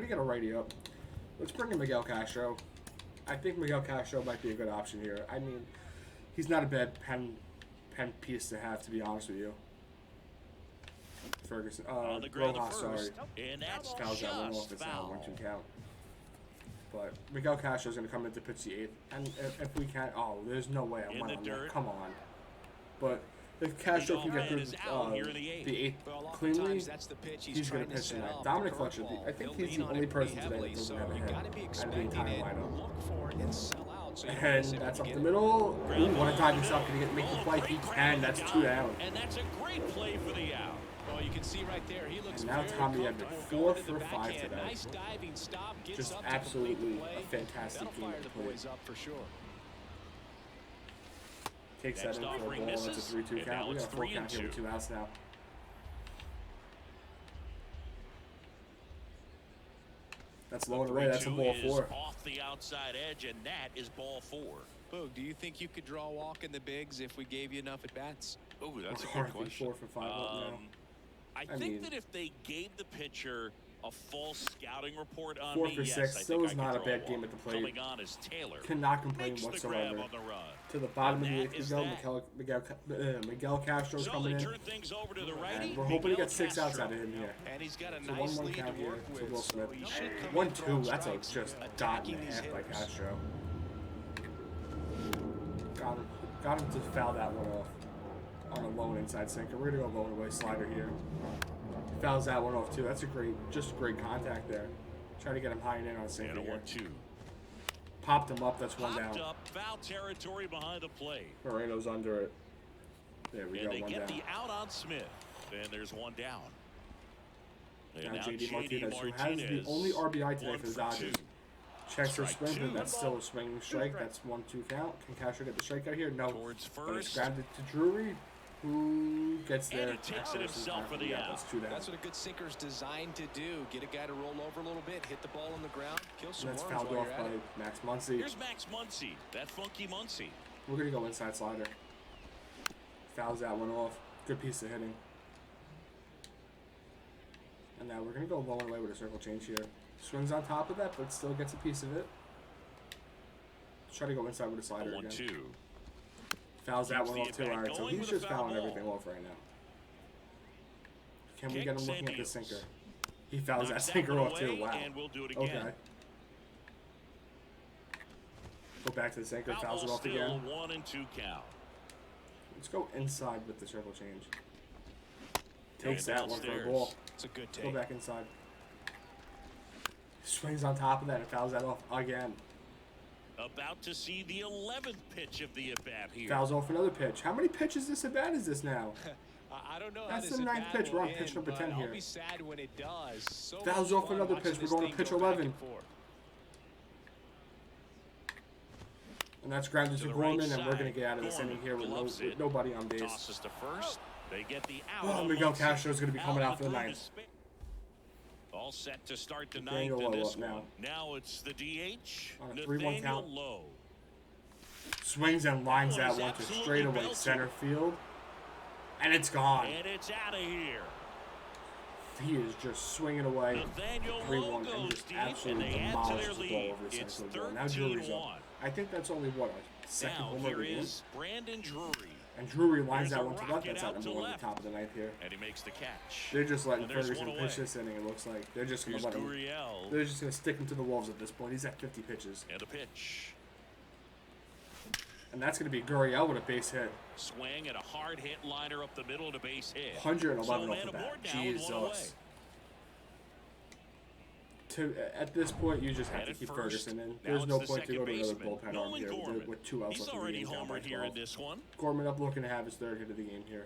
get a righty up. Let's bring in Miguel Castro. I think Miguel Castro might be a good option here. I mean, he's not a bad pen piece to have, to be honest with you. Ferguson, On the ground Rojas, to sorry. first. And that's Fouls that one off. just It's now foul. 1-2 count. But Miguel Castro's going to come in to pitch the 8th. And if we can't, there's no way I In went the on dirt. that. Come on. But if Castro can get through is out here in the eighth. the 8th Well, cleanly, oftentimes that's the pitch he's going trying to pitch set tonight. up, Dominic the Fletcher, curveball. I think He'll he's the lean on only it pretty person today heavily, that doesn't so have a you hit gotta be out of the expecting entire it. lineup. Look for it and sell out. So you don't And miss it that's when up you the get it. middle. Ooh, want to dive Ground himself. Can he make the ball. play? Great He grab can. by That's the 2 guy. down. And that's a great play for the out. Well, you can see right there, he looks And now very Tommy Edman, comfortable 4 going to the for 5 backhand. today. Nice diving stop, gets Just up to complete absolutely the play. a fantastic That'll game fire to the play. boys up for sure. Takes that Next in for a offering ball. That's a misses, 3-2 and count. now We got it's a 4 count here 3-2. with 2 outs now. That's low and away. That's a 3-2 ball is 4. off the outside edge, and that is ball 4. Boog, do you think you could draw a walk in the bigs if we gave you enough at bats? Oh, that's a good McCarthy, question. 4 for 5 up now. I I think mean- that if they gave the pitcher a false scouting report on 4 me, for yes, 6. I Still think is I not could a draw bad game walk. at the plate. Coming on is Taylor. Cannot complain Makes the whatsoever. grab on the run. To the bottom of the And 8th that we is go. that. Miguel Castro's So coming they in. turn things over to the righty. And we're hoping to Miguel get 6 outs Castro. out of him here. And he's got a So nice 1-1 lead count to here work to with. Will So Smith. he should come in 1-2. throwing That's a strikes, just dot attacking and a these half by hitters. Castro. Got him to foul that one off on a low and inside sinker. We're gonna go low and away slider here. Fouls that one off too. That's a great contact there. Try to get him high and in on a sinker And a here. 1-2. Popped him up. That's one Popped down. up, foul territory behind the plate. Moreno's under it. There we And go, they one get down. the out on Smith. And there's one down. And Now J.D. Martinez, who has the only RBI today for the Dodgers. Checks for Strike swing, but two. that's still a swinging strike. That's 1-2 count. Can Castro get the strikeout here? No. Towards But it's first. grabbed it to Drury, who gets there. And he takes it at first himself in for time. the Yeah, out. that's 2 down. That's what a good sinker's designed to do. Get a guy to roll over a little bit, hit the ball on the ground, kill some And that's worms fouled while off you're at it. by Max Muncy. Here's Max Muncy. That funky Muncy. We're going to go inside slider. Fouls that one off. Good piece of hitting. And now we're going to go low and away with a circle change here. Swings on top of that, but still gets a piece of it. Try to go inside with a slider again. 1-2. Fouls that Keeps one the off too. at-bat Alright, so going he's with a just foul fouling ball. everything off right now. Can we Kicks get him and looking at the deals. sinker? He fouls that Knocks sinker one off too. away, Wow. And we'll do it again. Okay. Go back to the sinker. Foul Fouls it ball off still again. 1-2 count. Let's go inside with the circle change. Takes And that one for a downstairs. ball. It's a good Go take. back inside. Swings on top of that and fouls that off again. About to see the 11th pitch of the at-bat here. Fouls off another pitch. How many pitches this at bat is this now? I don't know That's how this the ninth at-bat pitch. will We're on end, pitch number but 10 here. I'll be sad when it does. So Fouls much off fun another watching pitch. We're this going to thing pitch go back 11. and forth. And that's grounded to To the Gorman, right and we're going to side. get out of this Gorman inning here with gloves it. nobody on base. Tosses to first. They get the out. Oh, on Miguel Muncy. Castro's going to be coming out for the through ninth. to Spa- All set to start the Nathaniel ninth in Lowe this up now. one. Now it's the DH. On a 3-1 Nathaniel count. Lowe. Swings and lines That that one one is to absolutely straightaway belted. center field. And it's gone. And it's out of here. He is just swinging away. Nathaniel 3-1 Lowe and goes just deep, and absolutely they add to their demolishes the ball lead. over the It's center field. Now Drury's 13-1. up. I think that's only, what, a second Now home run of here the game? is Brandon Drury, And Drury lines There's that a one to left. rocket That's out out number to 1 at left. the top of the ninth here. and he makes the catch. They're just letting And there's Ferguson one pitch away. this inning, it looks like. They're just going Here's to let him. Gurriel, They're just going to stick him to the Wolves at this point. He's at 50 pitches. and a pitch. And that's going to be Gurriel with a base hit. Swing and a hard hit liner up the middle and a base hit. 111 So off man the bat. aboard now with one away. Jesus. At this point, you just have to Headed keep first. Ferguson in. Now There's it's no the point to go to second another baseman, bullpen arm Nolan here Gorman. with 2 outs He's left in the already game, down by homered here in 12. this one. Gorman up looking to have his third hit of the game here.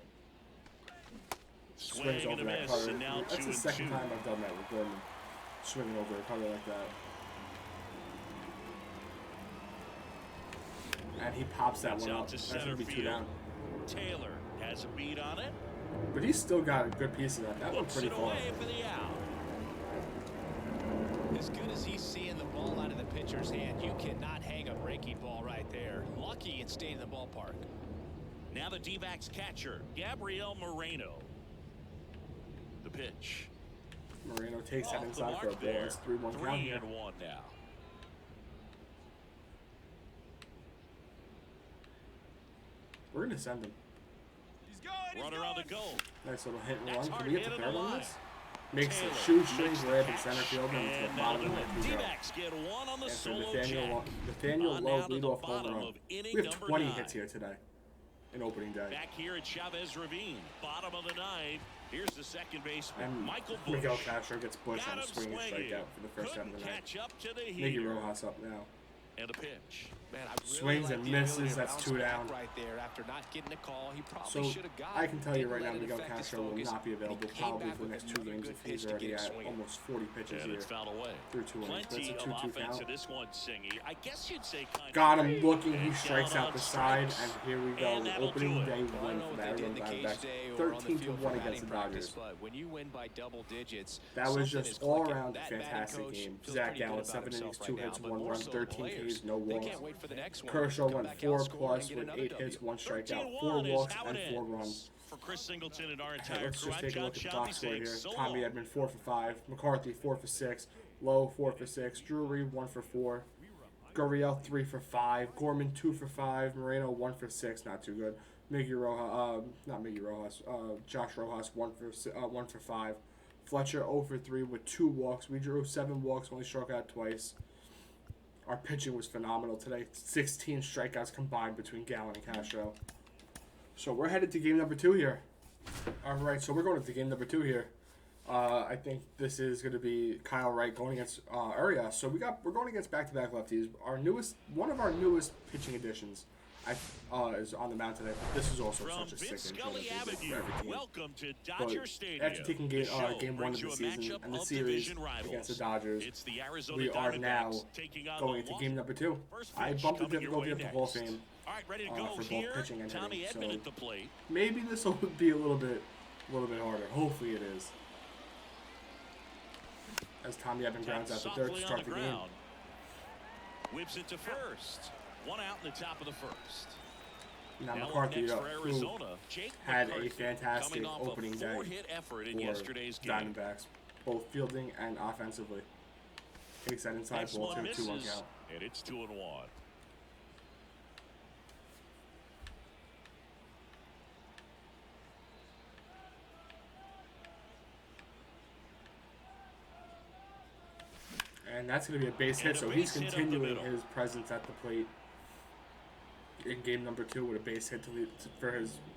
Swing Swings and over a that miss, cutter. and now That's 2 the and second 2. time I've done that with Gorman. Swinging over a cutter like that. And he pops that It's one out up. to That's center going to be 2 field. down. Taylor has a beat on it. But he's still got a good piece of that. That one's Puts pretty it far. away for the out. As good as he's seeing the ball out of the pitcher's hand, you cannot hang a breaking ball right there. Lucky it stayed in the ballpark. Now the D-backs catcher, Gabriel Moreno. The pitch. Moreno takes that Off the inside for a mark ball. there. It's 3-1 count here. 3-1 now. We're going to send him. Runner on the goal. Nice little hit and That's run. hard Can we get the hit in third the on line. this? Makes Taylor the shoestring makes the grab in catch. center field and to the And bottom that'll of do the it. go. D-backs get one on the And for solo Nathaniel check. Lowe, On now to the leadoff home bottom run. of inning We have number 20 9. hits here today in opening day. Back here at Chavez Ravine, bottom of the 9th. Here's the second baseman, And Michael Bush. Miguel Castro gets Bush Got on a him swinging swinging. strikeout for the first time of Couldn't the night. catch up to the Miggy heater. Rojas up now. And a pitch. Man, I really Swings like and the misses, ability to that's bounce 2 back down. right there after not getting a call. He probably So should have got I can tell you didn't right now, let it Miguel affect his Castro will focus, not be and he available came probably back for the with next 2 another games good if he's pitch to already get it at swinging. almost 40 pitches And here it's fouled away. through 2 innings. That's Plenty a of 2-2 offense count. in this one, Singy. I guess you'd say kind Got of. him looking. He And strikes down out on the side, strikes. and here we go. And that'll Opening do it. day Well, I win don't for know the what they did in the Arizona cage Diamondbacks. today or on the 13-1 field for against batting the practice, Dodgers. but when you win by double digits, That was something just is all clicking. around That batting fantastic coach game. feels Zach pretty good Gallen, about 7 innings, himself 2 right hits, now, but 1 more run, so 13 players. Ks, no They walks. can't wait for the next one. Kershaw Come went back 4 out, score, plus and get with another 8 hits, W. 1 strikeout, 4 13-1 is walks, how and it 4 ends. runs. For Chris Singleton and our Alright, entire let's crew, just I'm take a John look at the Choppy box score saying here. so Tommy long. Edman 4 for 5, McCarthy 4 for 6, Lowe 4 for 6, Drury 1 for 4, Gurriel 3 for 5, Gorman 2 for 5, Moreno 1 for 6, not too good. Josh Rojas 1 for 5, Fletcher 0 for 3 with 2 walks. We drew 7 walks, only struck out twice. Our pitching was phenomenal today. 16 strikeouts combined between Gallen and Castro. So we're headed to game number 2 here. All right, so we're going into game number 2 here. I think this is going to be Kyle Wright going against Urias. So we're going against back-to-back lefties. One of our newest pitching additions, is on the mound today. This is also From such a sick Vince intro Scully for every Avenue, team. welcome to Dodger Stadium. After taking game The show one of brings the you a season matchup and the of series division rivals. against the Dodgers, It's the Arizona we are now Diamondbacks taking on going the into game number 2. First I pitch bumped the coming your difficulty way up to Hall of next. Fame All right, ready to go for both here. pitching and Tommy hitting. Edman So at the plate. maybe this will be a little bit harder. Hopefully it is. As Tommy Edman grounds out the third to start the game. Whips it to first. One out in the top of the first. Now Now McCarthy, next for who Arizona, Jake had McCarthy, a fantastic coming off opening a day 4-hit effort in for yesterday's game. Diamondbacks, both fielding and offensively. Takes that inside Next ball one to a misses, 2-1 count. and it's 2-1. And that's going to be a base hit, so he's continuing his presence at the plate in game number 2 with a base hit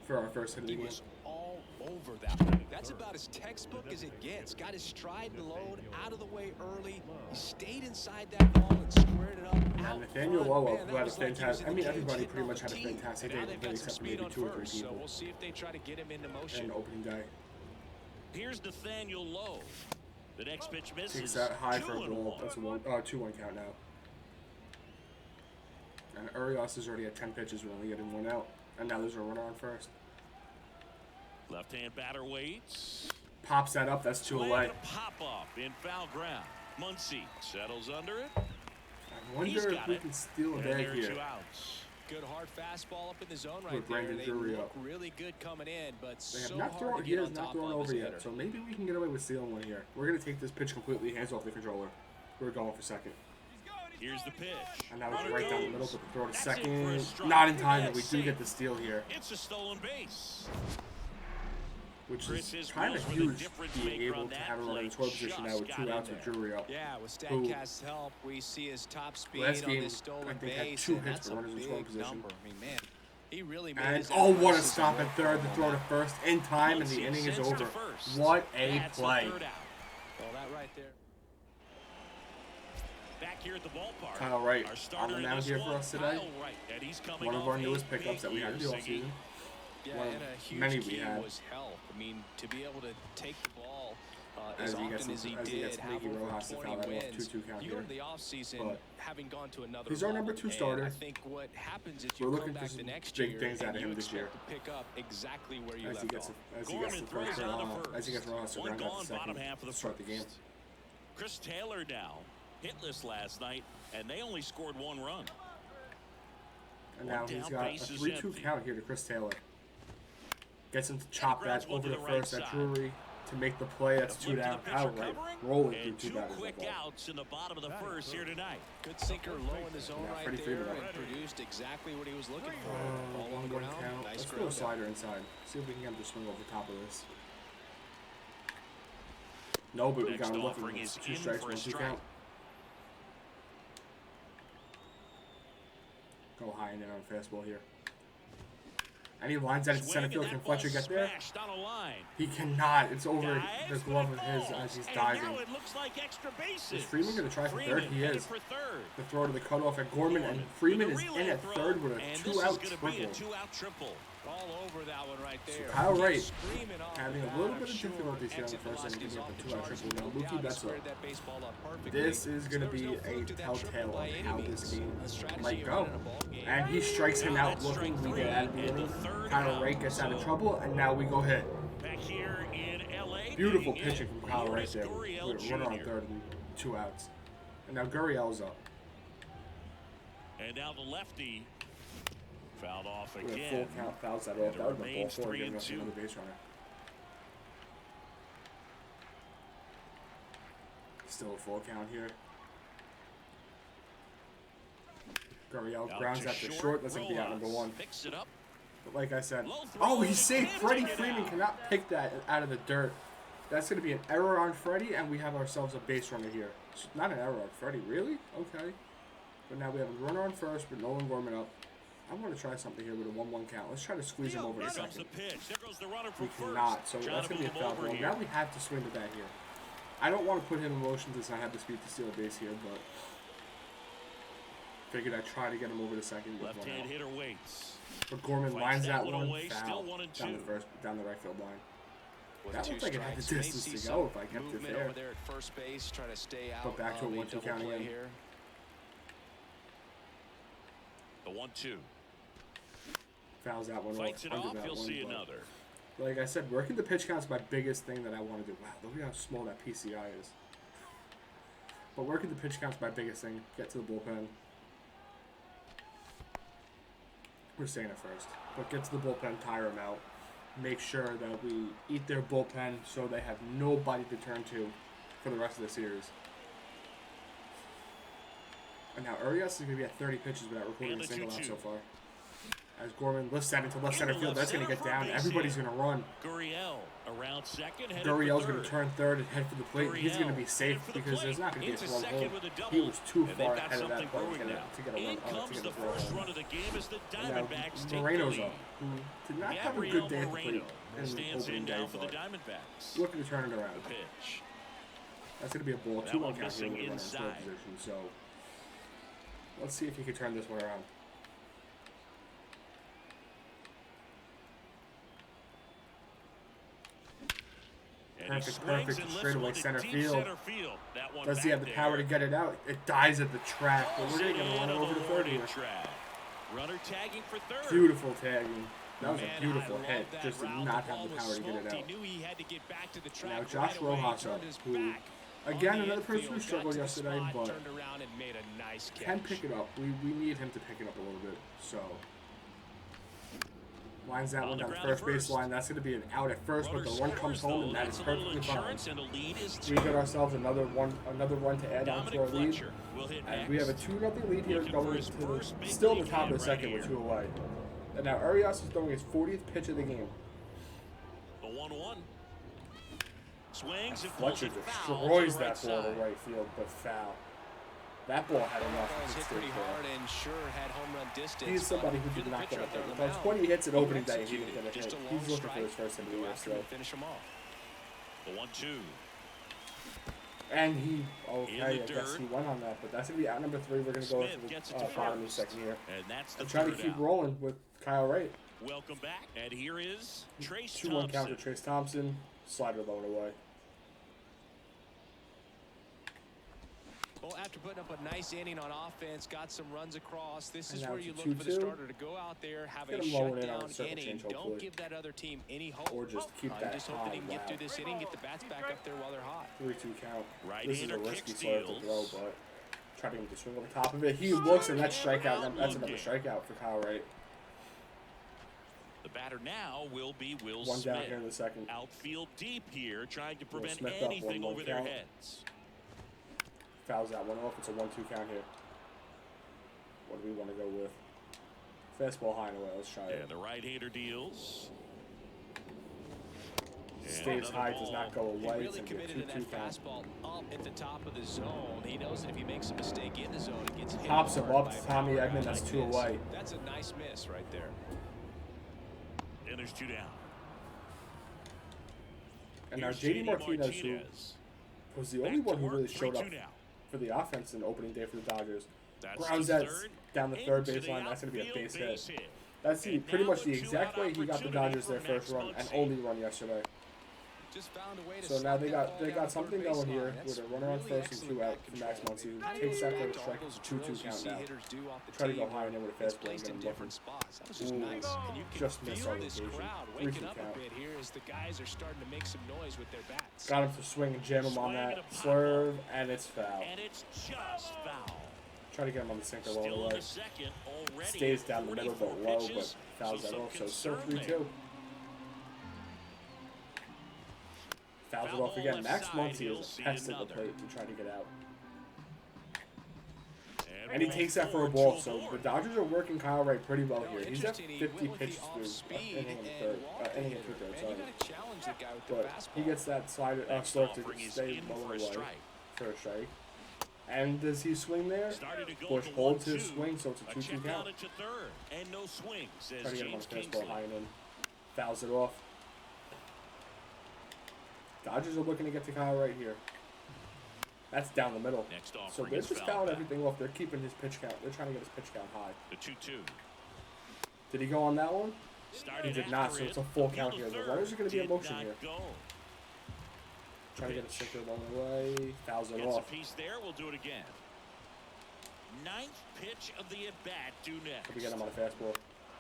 for our first hit of the He game. was all over that one. That's about as textbook as it gets. Got his stride and load out of the way early. He stayed inside that ball and squared it up out Nathaniel front. Lolo, Man, who had a was like he was fantastic. in I the mean, cage everybody hitting pretty off much the had a tee. fantastic Now day, they've got some except for speed maybe on 2 or 3 first, so people we'll see if they try to get him into motion. in opening day. Here's Nathaniel Lowe. The next pitch misses. Takes that high for a 2-1. ball. That's a 2-1 count now. And Urias is already at 10 pitches. We're only getting 1 out. And now there's a runner on first. Left-hand batter waits. Pops that up. That's 2 away. Swing and a pop-up in foul ground. Muncy settles under it. I wonder He's if got we it. can steal a And bag there are here. 2 outs. Good hard fastball up in the zone With right there. Brandon They Drury look up. really good coming in, but They have so not hard thrown. to He get has on not top thrown of as over a yet. hitter. So maybe we can get away with stealing one here. We're gonna take this pitch completely hands off the controller. We're going for second. Here's the pitch. And now it's Runner right down the goes. middle, but the throw to That's it for a second. strike. Not in time, and we That's do safe. get the steal here, It's a stolen base. which Chris is Isbell's kind of were the huge. difference Being maker able on to that have a runner in play. score position now with Just 2 got outs in with there. Drury up. Yeah, with Who StatCast's help, we see his top speed last on game, this stolen I think, had base, 2 and hits that's for a runners in scoring big position. number. I mean, man, he really made And his oh, what a athleticism stop at work third. The for throw him. to first in time, and the Muncy inning is sends to over. first. What a That's the play! third out. Well, that right there. Back here at the ballpark. Kyle Wright Our on starter the in mound this here for one, us today. Kyle Wright, and he's coming One of off our a newest big pickups that we had in the year, offseason. Yeah, One of and a huge many we key had. was health. I mean, to be able to take the ball As as he gets often as he as he did, gets have Mickey over Rojas to 20 foul that off wins. 2-2 count You go here. to the offseason But having gone to another he's our level, number 2 and starter. I think what happens is We're you come looking for back some the next big year things out and of you him this year. expect to pick up exactly where you As he left gets off. Gorman throws out of first. as he gets Rojas to One ground out gone, the second bottom half of the to start the game. first. Chris Taylor now hitless last night, and they only scored 1 run. And now One he's down, got a base is 3-2 empty. count here to Chris Taylor. Gets him to chop grounds that one over to the the right first at side. Drury to make the play. That's A 2 flip to down. the Kyle pitcher Wright covering, rolling through and 2 2 batters. quick that ball. outs in the bottom of the first here tonight. Good sinker low in the zone Yeah, right Freddie there Freeman. and produced exactly what he was looking for. Ball on 1-1 the ground, count. nice Let's throw a ground out. slider inside. See if we can get him to swing over the top of this. No, but we Next got him offering looking. is 2 in strikes, for a 1-2 strike. count. Go high and in on a fastball here. And he lines that into center field. Can Fletcher get there? On a line. He cannot. It's over Dives, the but glove it of his falls. as he's And diving. now it looks like extra bases. Is Freeman going to try for third? Freeman He headed is. for third. The throw to the cutoff at Gorman, and Freeman is in at third with a And this is 2-out gonna triple. be a 2-out triple. All over that one right there. Kyle Wright Screaming off having the a little bat, bit of I'm sure. difficulties here on the Exit first inning, velocity giving off up a the 2-out charts, triple. Now, no Mookie doubt he Betts squared up. that baseball up perfectly. This is going to There was be no a fluke to that telltale triple by of any how means. this game A strategy might of go. winning a ball game. And he strikes him Now out that's looking. strike We get out of the three, and inning. the third Kyle out. Wright gets out of So- trouble, and now we go hit. Back here in LA. Beautiful digging in, pitching from Kyle Wright Lourdes there. Gurriel With a runner on Jr. third and 2 outs. And now Gurriel's up. And now the lefty fouled off With a full again. count, fouls that off. And it That would have been ball remains 4, 3 giving and us 2. another base runner. Still a full count here. Gurriel Out grounds to out to short. That's going to be out number Rojas 1. Picks it up. But like I said, Low throw, oh, he's he safe. can't Freddie get it Freeman out. cannot pick that out of the dirt. That's going to be an error on Freddie, and we have ourselves a base runner here. Not an error on Freddie, really? Okay. But now we have a runner on first with Nolan Gorman up. I'm going to try something here with a 1-1 count. Let's try to squeeze him over to Comes second. the pitch. There goes the runner from We first. cannot, so Trying that's to going to be a move him foul over ball. here. Now we have to swing the bat here. I don't want to put him in motion since I have the speed to steal a base here, but figured I'd try to get him over to second. Left-hand hitter waits. But Gorman Fights lines that that one one away, foul still 1 and down 2. the first, down the right field line. With That 2 looks like it had the strikes. May distance see to go some if I kept it movement there. over there at first base, trying to stay out But back to a of 1-2 double count play again. here. The 1-2. Fouls that one Fights off. it Under off. that You'll one, see but another. like I said, working the pitch count's my biggest thing that I want to do. Wow, look at how small that PCI is. But working the pitch count's my biggest thing. Get to the bullpen. We're staying at first. But get to the bullpen, tire them out. Make sure that we eat their bullpen so they have nobody to turn to for the rest of the series. And now Urias is going to be at 30 pitches without recording a single out so far. As Gorman lifts that into left center field, that's going to get down. Everybody's going to run. Gurriel around second. Gurriel's going to turn third and head for the plate. He's going to be safe because there's not going to be a throw home. He was too far ahead of that play to get a run. To get a throw home. Now Moreno's up, who did not have a good day at the plate in opening day, but looking to turn it around. That's going to be a ball. 2-1 count here with a runner in score position. So let's see if he can turn this one around. Perfect straightaway center field. Does he have the power to get it out? It dies at the track, but we're going to run it over to third here. Runner tagging for third. Beautiful tagging. That was a beautiful hit. Just did not have the power to get it out. Now Josh Rojas up, who, again, another person who struggled yesterday, but can pick it up. We need him to pick it up a little bit, so... Lines that one down the first baseline. That's going to be an out at first, but the run comes home, and that is perfectly fine. We got ourselves another run to add on to our lead, and we have a 2-0 lead here going into still in the top of the second with 2 away. And now Urias is throwing his 40th pitch of the game. The 1-1. Swings and Fletcher destroys that ball to right field, but foul. That ball had enough of its pretty hard and sure had home run distance. He's somebody who did not get a hit. About 20 hits at opening day, he didn't get a hit. He's looking for his first hit of the year, so. Finish him off. The 1-2. And he, I guess he won on that, but that's going to be out number 3. We're going to go into the bottom of the second here. And that's the try to keep rolling with Kyle Wright. Welcome back. And here is Trace 2-1 count to Trace Thompson. Slider low and away. Well, after putting up a nice inning on offense, got some runs across, this is now where you it's look for the 2-2. starter to go out there, have Get a him lower in on shutdown a circle inning. change, hopefully. Don't give that other team any hope. Or just keep that just hope that high. he can get through this inning, get the bats back up there while they're hot. 3-2 count. Right This is a hander risky kick slide to throw, steals. but try to get him to swing over the top of it. He looks, and that's strikeout. That's another strikeout for Kyle Wright. The batter now will be Will One Smith. down here in the second. Outfield deep here, trying to prevent Smith up, anything 1-1 over their count. heads. Fouls that one off. It's a 1-2 count here. What do we want to go with? Fastball high and away. Let's try it. And the right-hander deals. Stays high, does not go He away. really It's going to be a committed to 2-2 that count. fastball up at the top of the zone. He knows that if he makes a mistake in the zone, it gets hit. Pops him hard up by to a Tommy power Edman. out That's like 2 this. away. That's a nice miss right there. And there's 2 down. And now Here's J.D. Martinez, who Martinez. was the only Back to one who really work, showed up 3-2 now. for the offense in opening day for the Dodgers. That's Grounds the that third, down the third into the baseline. That's going to be a outfield base hit. That's pretty much the exact way he got the Dodgers their first run and only run yesterday. Just found a way to So now they slap that ball got down something third going baseline. here That's with a runner on really first and excellent 2 out bat for Max control. Muncy, who How do you takes that react first to strike. all It's those a 2-2 drills you count see now. hitters do off the Try to tee go high and in with a It's fastball and placed get in him different looking. spots. That was just Ooh, nice. And you can just missed feel our this rotation. crowd 3-2 waking up count. a bit here as the guys are starting to make some noise with their bats. Got him to swing and jam him on that slurve, and it's foul. And it's just foul. Try to get him on the sinker low Still in away. the second, already Stays down the middle, but 44 low, but pitches, fouls that some off. So still concern 3-2. there. Fouls it Foul off ball again. left Max side, Muncy he'll is see a pest at the another. plate to try to get out. And he takes that for a ball, so the Dodgers are working Kyle Wright pretty well here. He's at 50 pitches through inning and inning and 2/3, sorry. Challenge the guy with the But he fastball. gets that slider, Next slurve to offering is stay in low for a and away strike. for a strike. And does he swing there? Started to go Bush to holds his 1-2. swing, so it's a 2-2 check count. out into third, and no swings Try as to get him on James the fastball Kingsley. high and in. Fouls it off. Dodgers are looking to get to Kyle right here. That's down the middle. Next So offering they're is just fouled fouling back. everything off. They're keeping his pitch count. They're trying to get his pitch count high. The 2-2. Did he go on that one? Started He did not, after so it. it's a full Appeal count to here. The third. runners are going to be in Did motion not here. go. Trying to get a Pitch. sinker along the way. Fouls it Gets a off. piece there. We'll do it again. Ninth pitch of the at-bat due next. Can we get him on a fastball?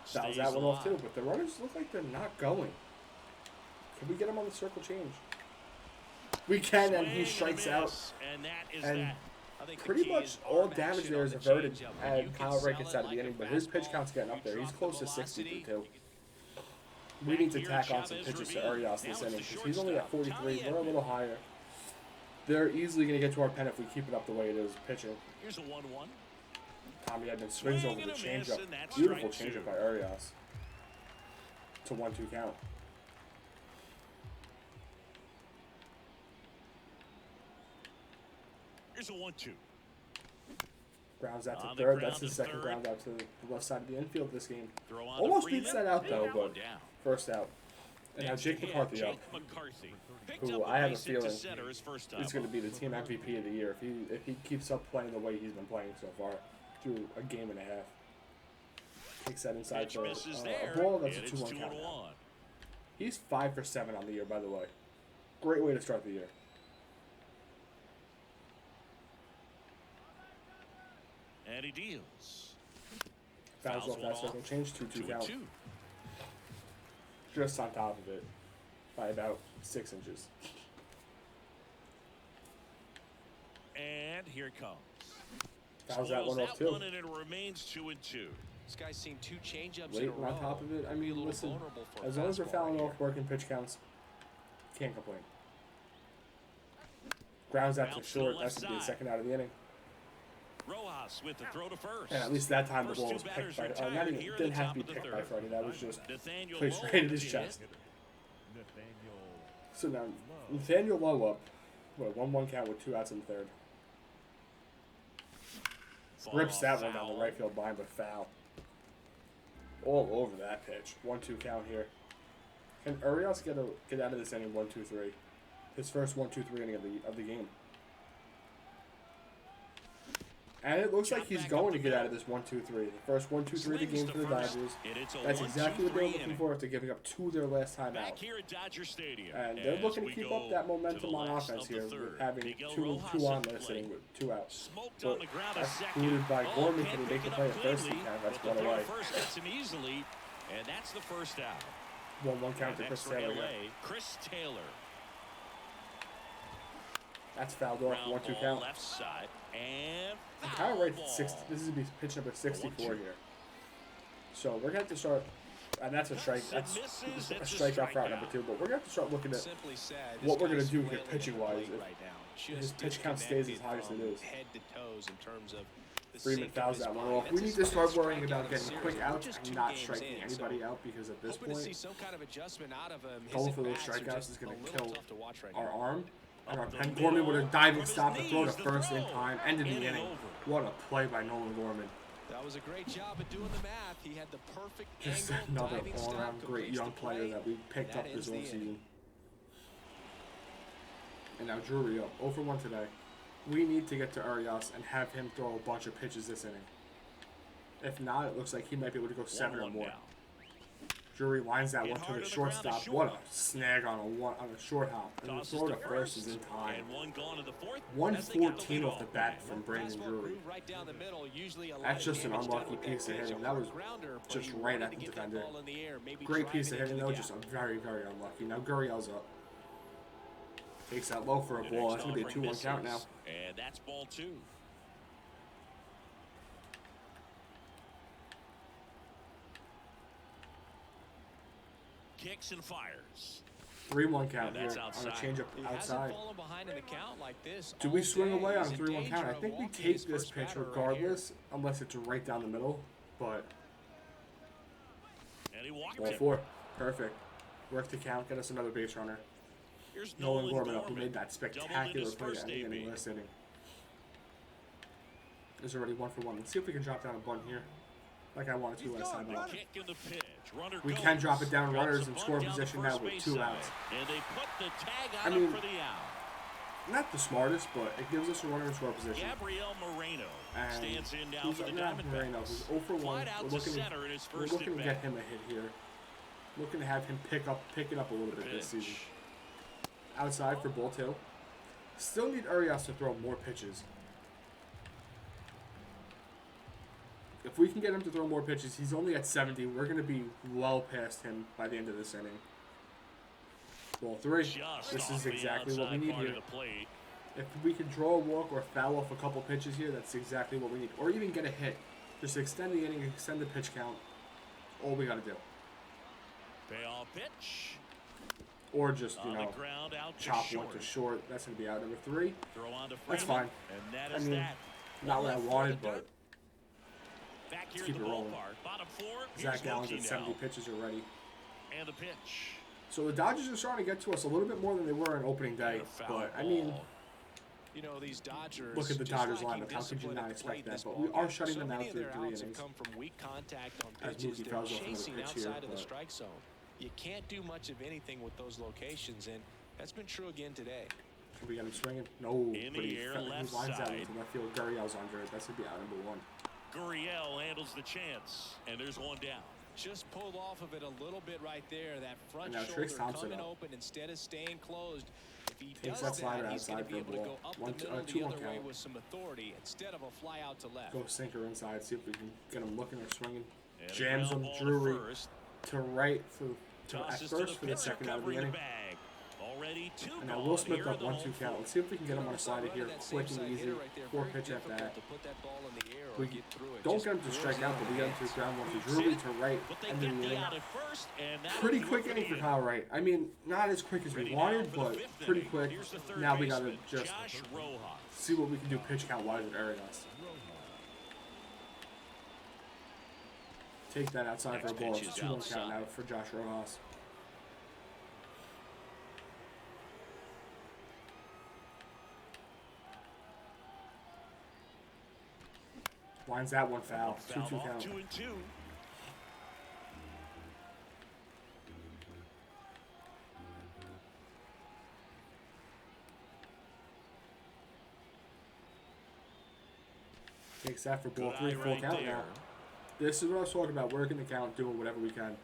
Fouls Stays that one off alive. too, but the runners look like they're not going. Can we get him on the circle change? We can, and he Swing strikes a out. miss, and that is And that. I think the pretty key much is all arm damage action there on is the averted, changeup. When you and can Kyle Ray sell gets it out of the like inning, a but his pitch fastball, count's getting up you there. He's drop close the to 60 velocity, too. you We Back need to here, tack on some Chavez pitches to revealed. Urias Now this it's inning the because he's only at shortstop, 43. Tommy We're a little Edman. higher. They're easily going to get to our pen if we keep it up the way it is pitching. Here's a 1-1. Tommy Edman swings Swing over the and a miss, changeup. and that's Beautiful strike two. changeup by Urias. To 1-2 count. Here's a 1-2. Grounds out to On the third. ground That's his to second third. ground out to the left side of the infield this game. Throw on Almost to beats Freeman. that out though, One but down. first out. And now Next Jake to hit, McCarthy up. Jake McCarthy. Picked Who up I have a base hit to feeling center his first time He's going to up. be the team MVP of the year if he keeps up playing the way he's been playing so far through a game and a half. Takes that inside Pitch for misses a there, ball. That's a and it's 2-1 count. 2-1. He's 5 for 7 on the year, by the way. Great way to start the year. And he deals. Fouls off one that circle change. 2-2 count. 2-2. Just on top of it by about 6 inches. And here it comes. Fouls that one Spoils off too. and it remains 2-2. This guy's seen 2 changeups in Late a row. on top of it. I Be a mean, little listen, vulnerable for a as long as we're fastball fouling right off working pitch counts, can't complain. Grounds out to Bounce to the short. left That's going to be the side. second out of the inning. Rojas with the throw to first. And at least that time the First ball two was picked batters by. retired Not even here in didn't the have top to be of the picked by third. Freddie. That was just Nathaniel placed Lowe right in his to hit. chest. Nathaniel So now Nathaniel Lowe up. What, 1-1 count with 2 outs in the third. Fall Rips off that one down foul. the right field line, but foul. All over that pitch. 1-2 count here. Can Urias get out of this inning 1-2-3? His first 1-2-3 inning of the game. And it looks like he's going to get out of this 1-2-3. The first 1-2-3 of the Swings game to for the first, Dodgers. and it's a That's exactly what they were 1-2-3 looking inning. for after giving up 2 their last time Back out. here at Dodger Stadium. And they're as looking to we keep go up that to momentum the on last offense of the here with third. having Miguel two Rojas on at this plate. inning with 2 outs. Smoked But on the ground a that's second. booted by Gorman. Can't Can he make pick the it play up at first? He cleanly, can. That's but one the throw away. first gets him easily, and that's the first out. 1-1 count to Next Chris for Taylor. LA, Chris Taylor. That's fouled off. Ground 1-2 ball count. left side, and And foul Kyle Wright, ball. this is pitch number 64 1-2. here. So we're going to have to start, and that's a strike. That's Misses, a it's a strikeout route strikeout. number 2. But we're going to have to start looking at Simply said, what this we're gonna guy's do here flailing pitching-wise at the plate if right now. his Just pitch count stays as disconnected high as it from is. Head to toes in terms of the Freeman sync of fouls his that one body. off. That's We need his to start fifth worrying strikeout about of the getting series. quick We're outs just and 2 not games striking in, so anybody out because at this hoping to see point, some kind of adjustment out of him. His going for those at-bats are strikeouts just is going a to little kill tough to watch right our now. arm. And our Up the pen Gorman with a middle, diving from his stop to throw to knees, the first in throw. time, ended the In and inning. over. What a play by Nolan Gorman. That was a great job of doing the math. He had the perfect Just angle, another diving stop, all-around great completes young the player play, that we picked and up that this ends the offseason. inning. And now Drury up, 0 for 1 today. We need to get to Urias and have him throw a bunch of pitches this inning. If not, it looks like he might be able to go 7 or 1-1 more. now. Drury lines that Hit one to hard the to the ground to shortstop. short. What a snag on a short hop. And the Tosses throw to to first is in time. And one gone to the fourth. 114 off the bat from Brandon Fastball Drury. groove right down the middle, usually a lot That's of just an damage done unlucky with that piece of pitch. hitting. A That was grounder, but just he right wanted at to the get that defender. ball in the air, maybe Great drive piece it of into hitting the though, gap. just a very, very unlucky. Now Gurriel's up. Takes that low for a The ball. next That's going to be a offering 2-1 count now. misses, and that's ball 2. Kicks and fires. 3-1 count Yeah, here that's on a outside. changeup He hasn't outside. fallen behind in the count like this Do all we swing day. away on a He's in 3-1 count? danger I of think we walking his take this first pitch batter right here. regardless, unless it's right down the middle. But And he walked all it. 4. Perfect. Work the count, get us another base runner. Here's Nolan Nolan Gorman up. He Gorman. made that Doubled in spectacular his play first at the end of AB. the last inning. is already 1 for 1. Let's see if we can drop down a bunt here, like I wanted to last time out. Kick in the pitch. Runner We goes. can drop it down, Drops runners the in bunt score down the position now first with base 2 side. outs. And they put the tag I on mean, him for the out. Not the smartest, but it gives us a runner in score position. Gabriel Moreno And stands in now he's for the not Moreno, Diamondbacks. who's 0 for 1. Flied out We're to looking, center in his we're first looking to at get bat. him a hit here. Looking to have him pick it up a little bit this season. Outside for ball 2. Still need Urias to throw more pitches. If we can get him to throw more pitches, he's only at 70. We're going to be well past him by the end of this inning. Ball 3. Just This off is the exactly what we outside need part here. of the plate. If we can draw a walk or foul off a couple pitches here, that's exactly what we need. Or even get a hit. Just extend the inning, extend the pitch count. All we got to do. Payoff pitch. Or just, On the ground, out to chop short. one to short. That's going to be out. Number 3. Throw on to That's Freeman, fine. And that I is mean, that. not what I Left wanted, for the but dirt. Back here keep in the it rolling. ballpark. Bottom 4. Zach Here's Allen's Mookie at 70 now. pitches already. And the pitch. So the Dodgers are starting to get to us a little bit more than they were on opening day. And a foul But, I mean, ball. You know, these Dodgers. look at the just Dodgers lacking lineup. How could you discipline not at the expect plate in that? this But we ball are game. shutting them So out many of through their 3 outs have innings. come from weak contact on As pitches. Mookie They're fouls off another chasing pitch here, outside of the but- strike zone. You can't do much of anything with those locations, and that's been true again today. Can we get him swinging? No. In but the he, air, he left lines out side. into left field. Gurriel's under it. That's going to be out number 1. Gurriel handles the chance. And there's one down. Just pulled off of it a little bit right there. That front And now shoulder Trace Thompson coming up. open instead of staying closed. If he Takes does that slider that, he's going to outside be for a able to go ball. up One, the middle the 2-1 other way count. with some authority instead of a fly out to left. Go sinker inside. See if we can get him looking or swinging. And a Jams ground him. ball to Drury first. to right for at Tosses to first for the pitcher second out of the covering inning. bag. Already 2 And now gone Will Smith here up in the 1-2 home count. fourth. Let's see if we can get him on a slider here, That quick same and side easy. hitter right there, 4 very pitch at difficult bat. to put that ball in the air or We get through it. don't Just get him to drills strike it out, in but the we get him hands. to ground one to Beats Drury it, to right, But they and get then the the inning. out at first, and that'll Pretty do it quick for inning the for inning. Kyle Wright. I mean, not as quick as we Ready wanted, now for the but fifth pretty inning. quick. Here's the third Now we got to baseman, just Josh Rojas. see what we can do pitch count wise with Arias. Take that outside for a Next ball. pitch It's is 2-1 outside. count now for Josh Rojas. Winds that one foul. Fouled 2-2 off, count. 2-2. Takes that for ball Good 3, eye full right count there. now. This is what I was talking about, working the count, doing whatever we can.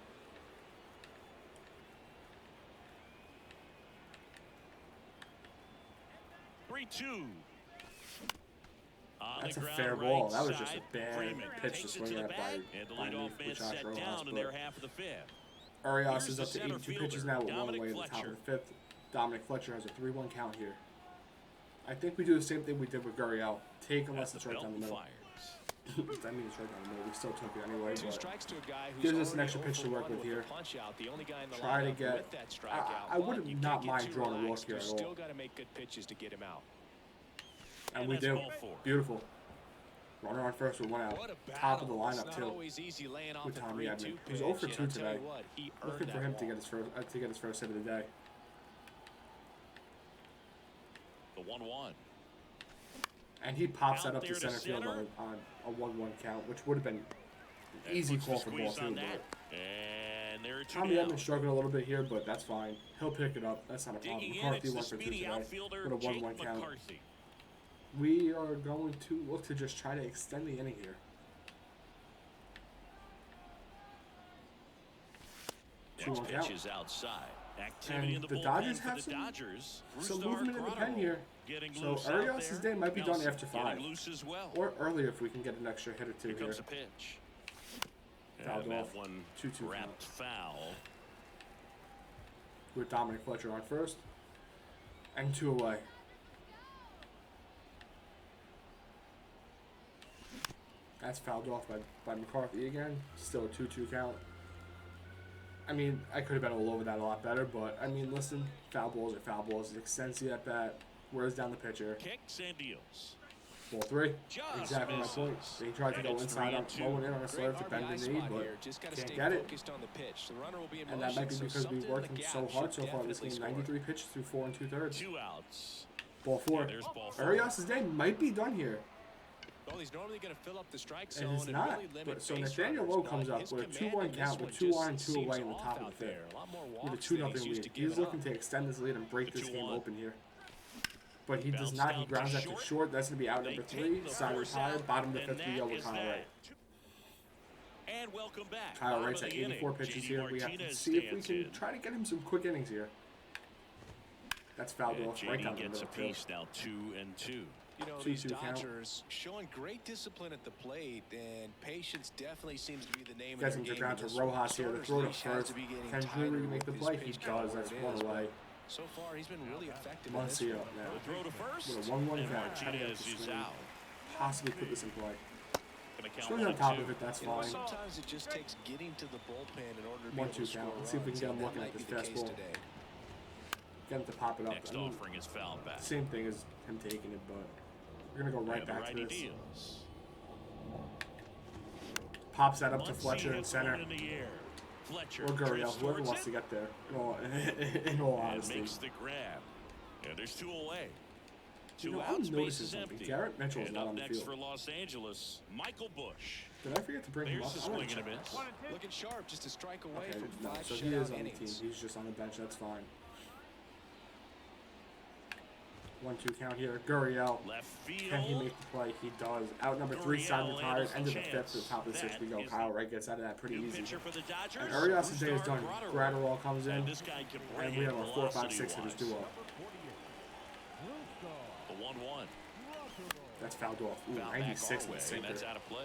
Three-two. On That's the a ground, fair right ball. That was just a side. bad Freeman pitch to takes it swing the at bat, and the by me leadoff for man Josh set Rojas, down in but- their half of the fifth. Arias Here's is the up to center 82 pitches fielder, now with one Dominic away in the top Fletcher. of the 5th. Dominic Fletcher has a 3-1 count here. I think we do the same thing we did with Gurriel. Take unless it's right down the middle. Fires. I mean, it's right down the middle. We still took it anyway, Two but strikes to a guy who's gives us an already extra 0 pitch for to work 1 with here. the punch out, the only guy in the Try to lineup get- with that strikeout. I would but you not can't mind get too drawing a walk relaxed. here You at all. still got to make good pitches to get him out. and And we that's do. ball 4. Beautiful. Runner on first with 1 out. What a Top of the battle. It's lineup, not too. always easy laying off With a Tommy 3-2 Edman. pitch. He's 0 for and 2 I'll tell you today. what, he Looking earned for him that to get walk. his first hit of the day. The 1-1. And he pops Out that up to there to center field center. on a 1-1 count, which would have been That easy puts the call for ball squeeze 2. on But that. And there are 2 Tommy down. Edman's struggling a little bit here, but that's fine. He'll pick it up. That's not a problem. Digging in, McCarthy it's the 1 for 2 speedy today outfielder, with a Jake 1-1 count. McCarthy. We are going to look to just try to extend the inning here. Next 2-1 pitch count. is outside. Activity in And the the bullpen Dodgers for have the some- Dodgers. some Brusdar movement in the pen Grotto here. getting So loose out Arias' there. day might be done Nelson after getting 5. loose as well. Or earlier if we can get an extra hit or 2 Here here. comes the pitch. Fouled And that off. one 2-2 wrapped count. foul. With Dominic Fletcher on first. And 2 away. That's fouled off by McCarthy again. Still a 2-2 count. I mean, I could have been all over that a lot better, but, I mean, listen, foul balls are foul balls. It extends the at bat. Wears down the pitcher. Kicks and deals. Ball 3. Just Exactly my misses. point. He tried to And go it's inside on 3-2. mowing in on a Great slurve to bend RBI the knee, spot but here. Just gotta can't stay get it. focused on the pitch. The runner will be in And that motion, might be so because something we in worked the him gap so hard should so far this definitely game. score. 93 pitches through 4 2/3. 2 outs. Ball 4. And there's ball 4. Arias' day might be done here. Well, he's normally going to fill up the strike And zone he's and not. really limit So base Nathaniel runners, Lowe but comes up his with a command 2-1 in this count one with 2 just on and 2 seems away in the off top of out the fifth. there. A lot more With a walks 2 than he's nothing used lead. to He's giving looking up. to extend his lead and break The this game 2-1. open here. But he does Bounce not. He down to grounds that to short. short. That's going to be out They number take 3. the Side force retired. out, Bottom of the and fifth, we go that with is Kyle that. Wright. And welcome back. Kyle Bottom Wright's of at the 84 inning. pitches JD here. We have to Martinez see if we stands can in. try to get him some quick innings here. That's fouled And off right down JD the gets middle a field. piece now, 2-2. You know, 2-2 these count. Dodgers showing great discipline at the plate, and patience definitely seems to be the name of Gets their him to game. ground in to this one. Rojas here. The Starter's throw to leash has first. to be getting Can tighter Drury make with the his play? He pitch count does. where That's it one is, away. but so far, he's been really effective in this Muncy one. up now. The throw to first. With a 1-1 and count. How do you have Martinez to is screen? out. Possibly put this in play. Gonna count Swings on 1-2. top of it. That's You know, fine. sometimes it just takes getting to the bullpen in order to be 1-2 able to score count. Let's see if we can runs, get him and that looking at might this be the case fastball. today. Get him to pop it up. Next I mean, offering is fouled back. same thing as him taking it, but we're gonna go right And the back to righty this. deals. Pops that up to Muncy Fletcher in hits center. one in the air. Fletcher Or Gurriel, drifts whoever towards wants it to get there. In all and honesty. makes the grab. And there's 2 away. You 2 know, I'm outs, noticing base is something. empty. Garrett Mitchell's And not up on the next field. for Los Angeles, Michael Bush. Did I forget to bring him There's up? a I wanna swing and a check miss. that. Looking sharp, just a strike away Okay, from no, 5 so he is shutout on the team. innings. He's just on the bench. That's fine. 1-2 count here. Gurriel. Left field. Can he make the play? He does. Out number 3, side Gurriel retired. handles End of the the fifth chance. to the top of the sixth. We go. That is Kyle Wright gets out of that pretty New easy. pitcher for the Dodgers. And Urias' day is Gustar done. Graterol. Gratterall comes in. And this guy can bring And we have it our 4, 5, 6 hitters velocity-wise. duo. The 1-1. That's fouled off. Ooh, Foul back 96 our in the way, and sinker. that's out of play.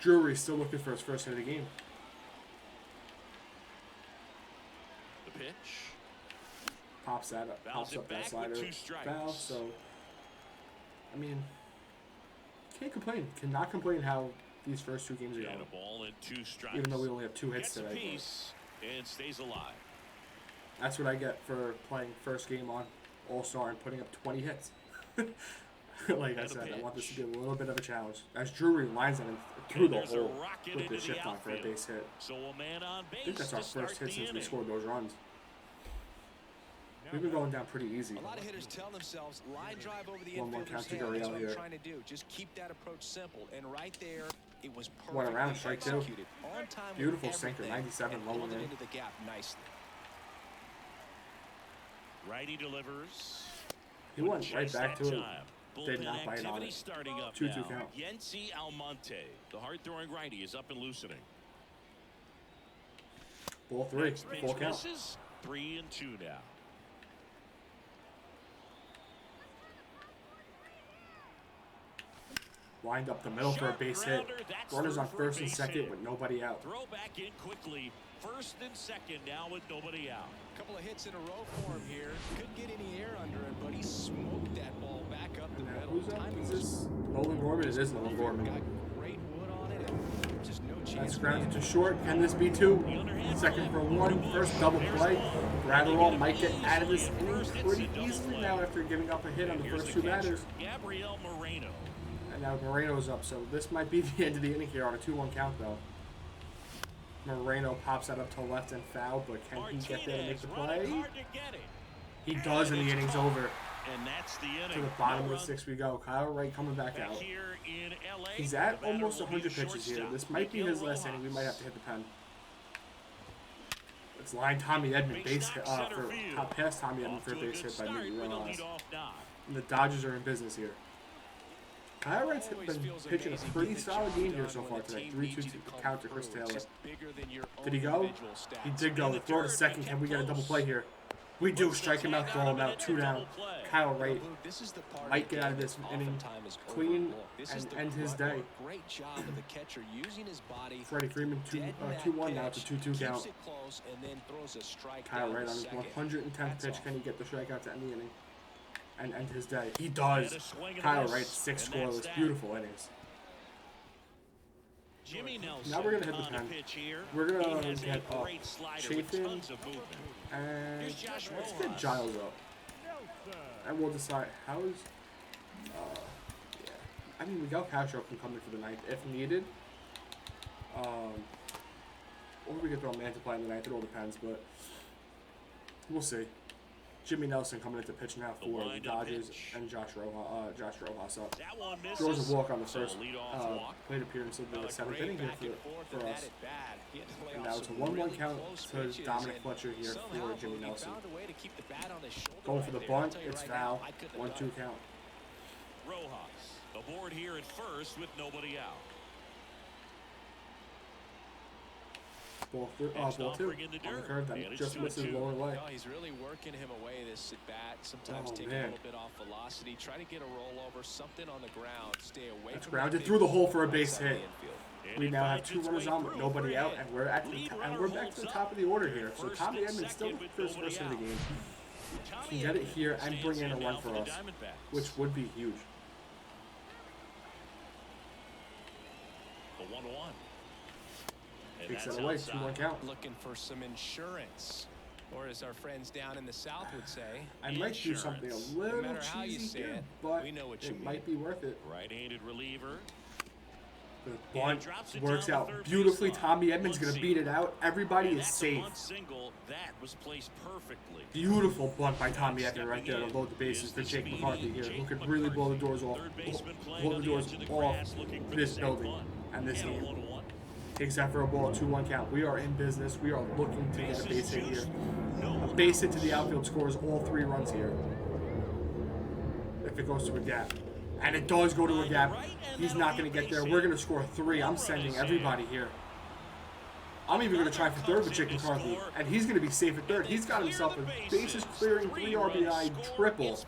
Drury's still looking for his first hit of the game. The pitch. Pops that up. Fouls Pops it up back that with slider. 2 strikes. Foul. So, I mean, can't complain. Cannot complain how these first 2 games are And going. a ball and 2 strikes. Even though we only have 2 hits Gets a today. but piece and stays alive. That's what I get for playing first game on All-Star and putting up 20 hits. Like I And a said, I want this to be pitch. a little bit of a challenge. As Drury lines him through And the there's a hole rocket with the into the shift on for a outfield. base hit. So a man on base I think that's our to start first hit the since we inning. scored those runs. We've been going down pretty easy. A lot of hitters tell themselves, line drive over the 1-1 infielder's count to head. That's Gurriel what here. I'm trying to do. Just keep that approach simple. And right there, it was perfectly Went around, strike 2. executed. On time with Beautiful sinker, everything, 97 and low pulled it in. into the gap nicely. Righty delivers. He went right Chase back that to it. time. Did Bullpen not bite on activity it. starting up 2-2 now. count. Yency Almonte, the hard-throwing righty, is up and loosening. Ball 3. Next pitch Full count. misses. 3-2 now. Lined up the middle for a Sharp base hit. grounder, that's Runners through on for a first and base second hit. with nobody out. Throw back in quickly. First and second now with nobody out. Couple of hits in a row for him here. Couldn't get any air under him, but he smoked that ball back up the And now, middle. who's up? Timing Is was this Nolan Gorman? It is Nolan perfect. Gorman. Got great wood on it, and just no chance. That's for grounded him. to short. Can this be 2? Second for 1. First double play. Gratterall might get out of this inning pretty easily now after giving up a hit on the Here's first the 2 catcher, batters. Gabriel Moreno. And now Moreno's up, so this might be the end of the inning here on a 2-1 count, though. Moreno pops that up to left and foul, but can he get there to make the Martinez running play? hard to get it. He does, and the inning's over. And that's the inning. To the bottom of No the 6th we go. Kyle Wright coming back Back out. here in LA. He's at The batter almost will be 100 the pitches here. shortstop, This might be Miguel his last inning. We might have to hit the pen. Let's line Tommy Edman base hit, past Tommy Edman for a base hit by Miggy Rojas. And the Dodgers are in business here. Kyle Wright's been pitching a pretty solid game here so far today. 3-2 count to Chris Taylor. Did he go? He did go. We throw to second. Can we get a double play here? We do. Strike him out, throw him out. 2 down. Kyle Wright might get out of this inning clean and end his day. Great job of the catcher using his body. Freddie Freeman 2-1 now. It's a 2-2 count. Keeps it close and then throws a strike Kyle down Wright to on his second. 110th That's pitch. all. Can he get the strikeout to end the inning and end his day? He does. Kyle Wright, 6 scoreless. Beautiful innings. Jimmy Nelson Now we're gonna hit the on a pen. pitch here. We're gonna He has get a great slider with Chafin tons of movement. and Here's Josh let's Rojas. get Giles up. And we'll decide how is. Yeah. I mean, Miguel Castro can come in for the ninth if needed. Or we could throw Mantiply in the ninth. It all depends, but we'll see. Jimmy Nelson coming into pitch now for the Dodgers, and Josh Rojas up. That one misses. Draws a walk on the So first leadoff walk. plate appearance of the seventh inning here for us. And now it's a 1-1 count to Dominic Fletcher here for Jimmy Nelson. Going for the bunt, it's foul. 1-2 count. Rojas aboard here at first with nobody out. Ball two on the curve that just misses lower leg. No, he's really working him away this at bat. Sometimes take a little bit off velocity, try to get a rollover, something on the ground, stay away. It's grounded through the hole for a base hit. We now have 2 runners on with nobody out, and we're back to the top of the order here. So Tommy Edmonds still the first person in the game. Can get it here and bring in a run for us, which would be huge. The 1-1. Takes it away, 2-1 count. Looking for some insurance, or as our friends down in the South would say, I might do something a little cheesy here, but it might be worth it. Right-handed reliever. The bunt works out beautifully. Tommy Edmonds going to beat it out. Everybody is safe. That was placed perfectly. Beautiful bunt by Tommy Edmonds right there to load the bases for Jake McCarthy here, who could really blow the doors off this building and this game. Takes that for a ball, 2-1 count. We are in business. We are looking to get a base hit here. A base hit to the outfield scores all 3 runs here. If it goes to a gap. And it does go to a gap. He's not going to get there. We're going to score 3. I'm sending everybody here. I'm even going to try for third with Jake McCarthy. And he's going to be safe at third. He's got himself a bases clearing 3 RBI triple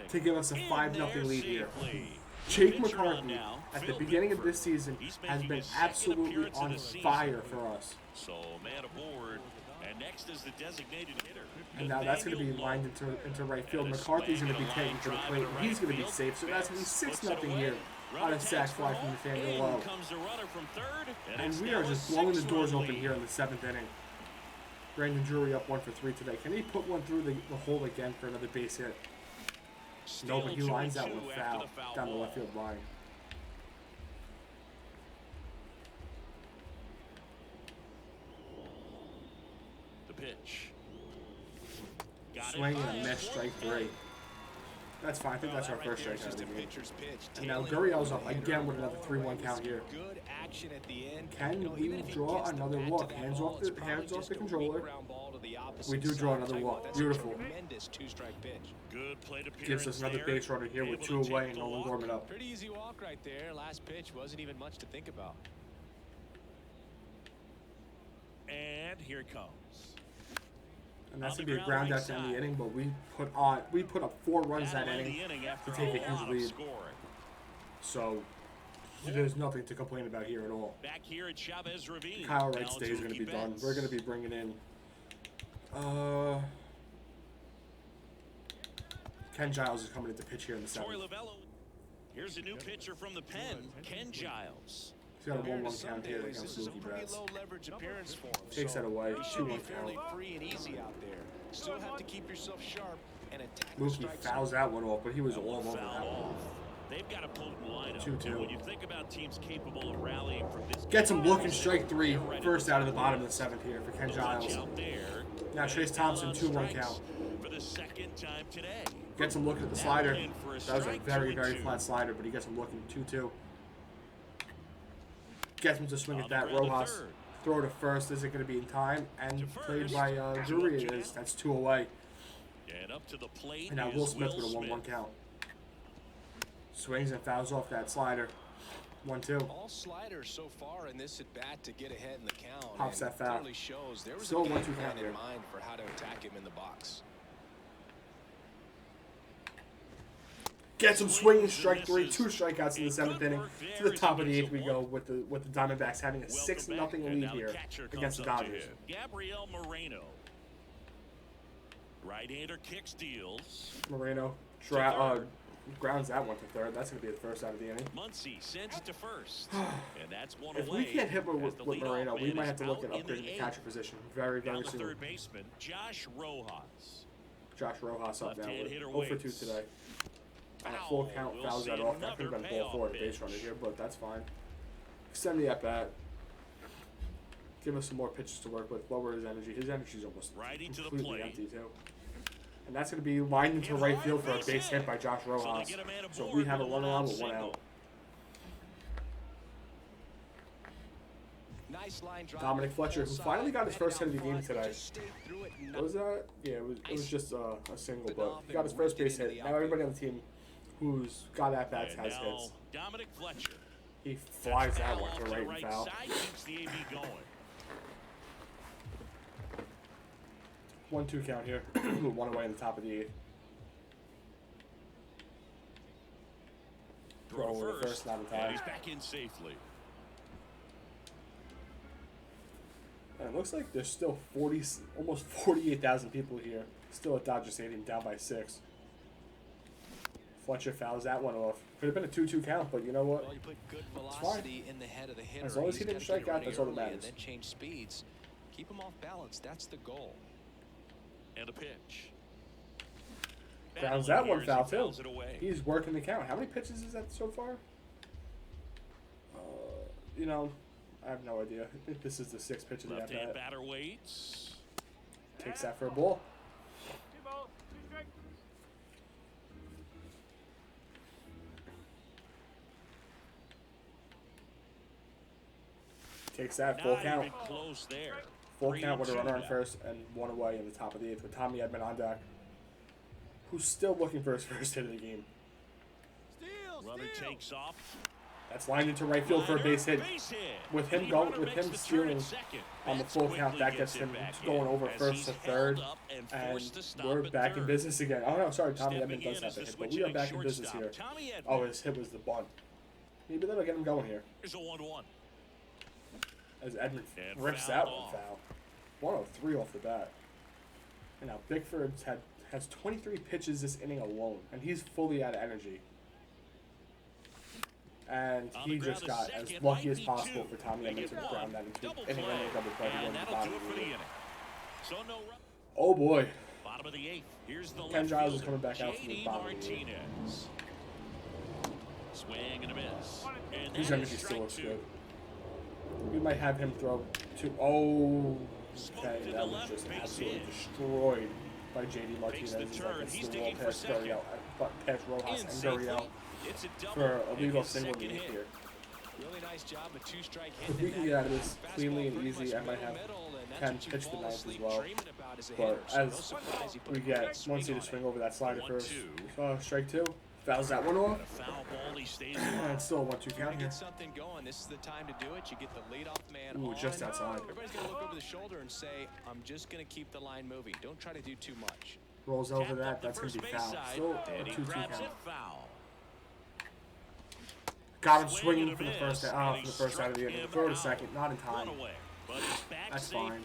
to give us a 5-0 lead here. Jake McCarthy, at the beginning of this season, has been absolutely on fire for us. So man aboard, and next is the designated hitter. And now that's going to be lined into right field. McCarthy's going to be taken to the plate, and he's going to be safe. So that's going to be 6-0 here on a sac fly from Nathaniel Lowe. And we are just blowing the doors open here in the 7th inning. Brandon Drury up 1 for 3 today. Can he put one through the hole again for another base hit? No, but he lines that one foul down the left field line. The pitch. Swing and a miss, strike 3. That's fine. I think that's our first strike out of the game. And now Gurriel's up again with another 3-1 count here. Can we draw another walk? Hands off the controller. We do draw another walk. Beautiful. Gives us another base runner here with 2 away and Nolan Gorman up. Pretty easy walk right there. Last pitch wasn't even much to think about. And here it comes. And that's going to be a ground out to end the inning, but we put up 4 runs that inning to take a huge lead. So there's nothing to complain about here at all. Back here at Chavez Ravine. Kyle Wright's day is going to be done. We're going to be bringing in Ken Giles is coming into pitch here in the 7th. Here's a new pitcher from the pen, Ken Giles. He's got a 1-1 count here against Mookie Betts. Takes that away. 2-1 count. Still have to keep yourself sharp and attack. Mookie fouls that one off, but he was all over that one. They've got a potent lineup. 2-2. When you think about teams capable of rallying from this, gets him looking, strike 3, first out of the bottom of the 7th here for Ken Giles. Now Chase Thompson, 2-1 count. For the second time today. Gets him looking at the slider. That was a very, very flat slider, but he gets him looking. 2-2. Gets him to swing at that. Rojas throw to first. Is it going to be in time? And played by Drury it is. That's 2 away. And up to the plate. And now Will Smith with a 1-1 count. Swings and fouls off that slider. 1-2. All sliders so far in this at bat to get ahead in the count. Pops that foul. Shows there was Still a 1-2 game count plan here. in mind for how to attack him in the box. Gets him swinging, strike 3, 2 strikeouts in the 7th inning. To the top of the 8th we go with the Diamondbacks having a 6-0 lead here against the Dodgers. Gabriel Moreno. Right-hander kick steals. Moreno grounds that one to third. That's going to be the first out of the inning. Muncy sends it to first. And that's one If away. we can't hit with Moreno, we might have to look at upgrading the catcher position very, very soon. Third baseman Josh Rojas. Josh Rojas up now with 0 for 2 today. On a full count, We'll fouls see that off. That could have been another ball 4 to payoff base runner pitch. here, but that's fine. Extend the at-bat. Give us some more pitches to work with. Lower his energy. His energy's almost Righty to the completely plate. empty, too. And that's going to be lined into right field for a base hit by Josh Rojas. So we have a runner on with 1 out. Nice line drive. Dominic Fletcher, who finally got his first hit of the game today. What was that? Yeah, it was just a single, but he got his first base hit. Now everybody on the team who's got at-bats has hits. Dominic Fletcher. He flies that one to right and foul. Keeps the AB going. 1-2 count here. 1 away in the top of the 8th. Throw over first, not in And time. he's back in safely. And it looks like there's still almost 48,000 people here. Still at Dodger Stadium, down by 6. Fletcher fouls that one off. Could have been a 2-2 count, but you know what? Well, you put good velocity in the head of the hitter. As long as he didn't strike out, that's all that matters. And then change speeds. Keep him off balance. That's the goal. And a pitch. Grounds that one foul, too. He's working the count. How many pitches is that so far? You know, I have no idea. I think this is the 6th pitch of the Left-hand at-bat. batter waits. Takes that for a ball. Takes that full Not count. even close there. Full count with a 3-2 runner on now. first and 1 away in the top of the 8th with Tommy Edman on deck, who's still looking for his first hit of the game. Runner takes off. That's lined into right field for a base hit. With him stealing on the full count, that gets him going over first to third, and we're back in business again. Oh no, sorry, Tommy Edman does have a hit, but we are back in business here. Oh, his hit was the bunt. Maybe that'll get him going here. Here's a 1-1. As Edman And rips fouled that one off. foul. 103 off the bat. And now Bickford has 23 pitches this inning alone, and he's fully out of energy. And On he the just ground, got a as second, lucky as might be possible 2. for Tommy Make Edman it to one. ground that into Double inning play. and double play to go And to the that'll bottom do of it the for the inning. inning. So no run. Oh boy. Bottom of the 8th. Here's the Ken left Giles is fielder, coming back out from the J.D. bottom of the 8th. Martinez. Swing and a miss. And His that energy is still strike looks 2. good. We might have him throw to. Oh, Smoked okay, to the that was left, just base absolutely hit. destroyed by J.D. Martinez. the He's turn. like, He's it's the digging wall for past second. past Rojas In and safely. Gurriel It's a double. for a and leadoff his single in the second 8th hit. here. Really nice job, a 2-strike hit. If we can get out of this cleanly and easy, I might have Ken pitch the 9th as well. But as we get Muncie to swing over that slider first, 1-2. strike 2, fouls that one off, A foul ball. He stays and alive. it's still a 1-2 You're count gonna here. get something going. This is the time to do it. You get the leadoff man Ooh, on. just outside. Everybody's gonna look over the shoulder and say, "I'm just gonna keep the line moving. Don't try to do too much." Rolls over Tapped that, up the that's going to first be base foul. side, Still a and he 2-2 grabs count. it foul. Got him Swing swinging and a for the miss, first and for he the first out of the struck inning. him Throw to out. second, not in time. Run away, but he's back That's safely. fine.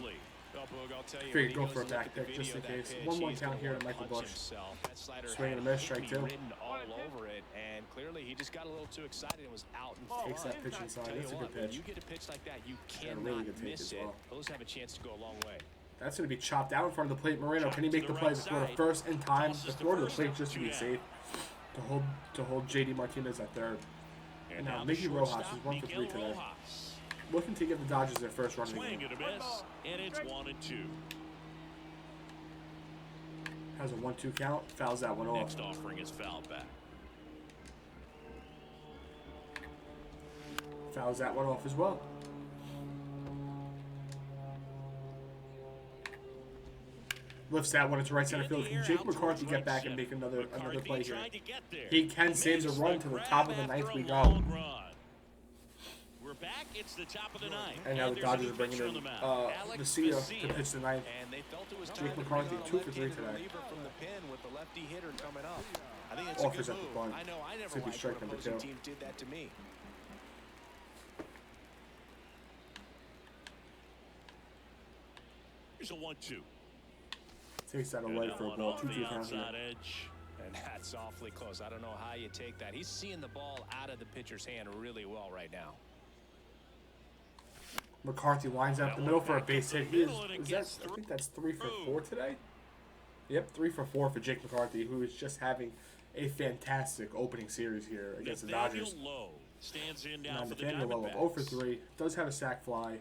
Well, Boog, I'll tell you, Figured when go he for a goes to back look at the pick just video in of that case. pitch, 1-1 he's count gonna here to wanna Michael punch Bush. himself. That slider Swing and a had miss, strike hit 2. written all over it, and clearly he just got a little too excited and was out in front. Takes that pitch inside. Tell That's a you good what, when pitch. you get a pitch like that, you a cannot really good take miss as it. well. Those have a chance to go a long way. That's going to be chopped out in front of the plate. Moreno, can he Chopped make to the the play right to throw to side. first in time? Tosses The to throw to the first, plate just to be 2 down. safe. To hold J.D. Martinez at third. And now the Mickey Rojas shortstop, is 1 for 3 Miguel today. Rojas. Looking to give the Dodgers their first run of the Swing game. and a miss, and it's 1-2. Has a 1-2 count. Fouls that one off. Next offering is fouled back. Fouls that one off as well. Lifts that one into right center field. Can Jake McCarthy get back and make another play here? He can save the run to the top of the 9th. We go. We're back. It's the top of the 9th. And now the there's a Dodgers new are bringing pitcher in on the mound. Alex Vecchia Vecchia. to pitch the 9th. And they felt it was Jake time to McCarthy, bring on a 2 for 3 left-handed today. reliever from the pen with the lefty hitter coming up. I think that's Offers a at good the move. bunt. I know I never Should be liked strike when number opposing 2. teams did that to me. Here's a 1-2. Takes that away for a One ball. off 2-2 the count here. outside edge. And that's awfully close. I don't know how you take that. He's seeing the ball out of the pitcher's hand really well right now. McCarthy lines up the middle for a base hit. He is that, I think that's 3 for 4 today. Yep, 3 for 4 for Jake McCarthy, who is just having a fantastic opening series here against the Dodgers. Lowe stands in now Now, for the Nathaniel Lowe, Diamondbacks. 0 for 3, does have a sac fly,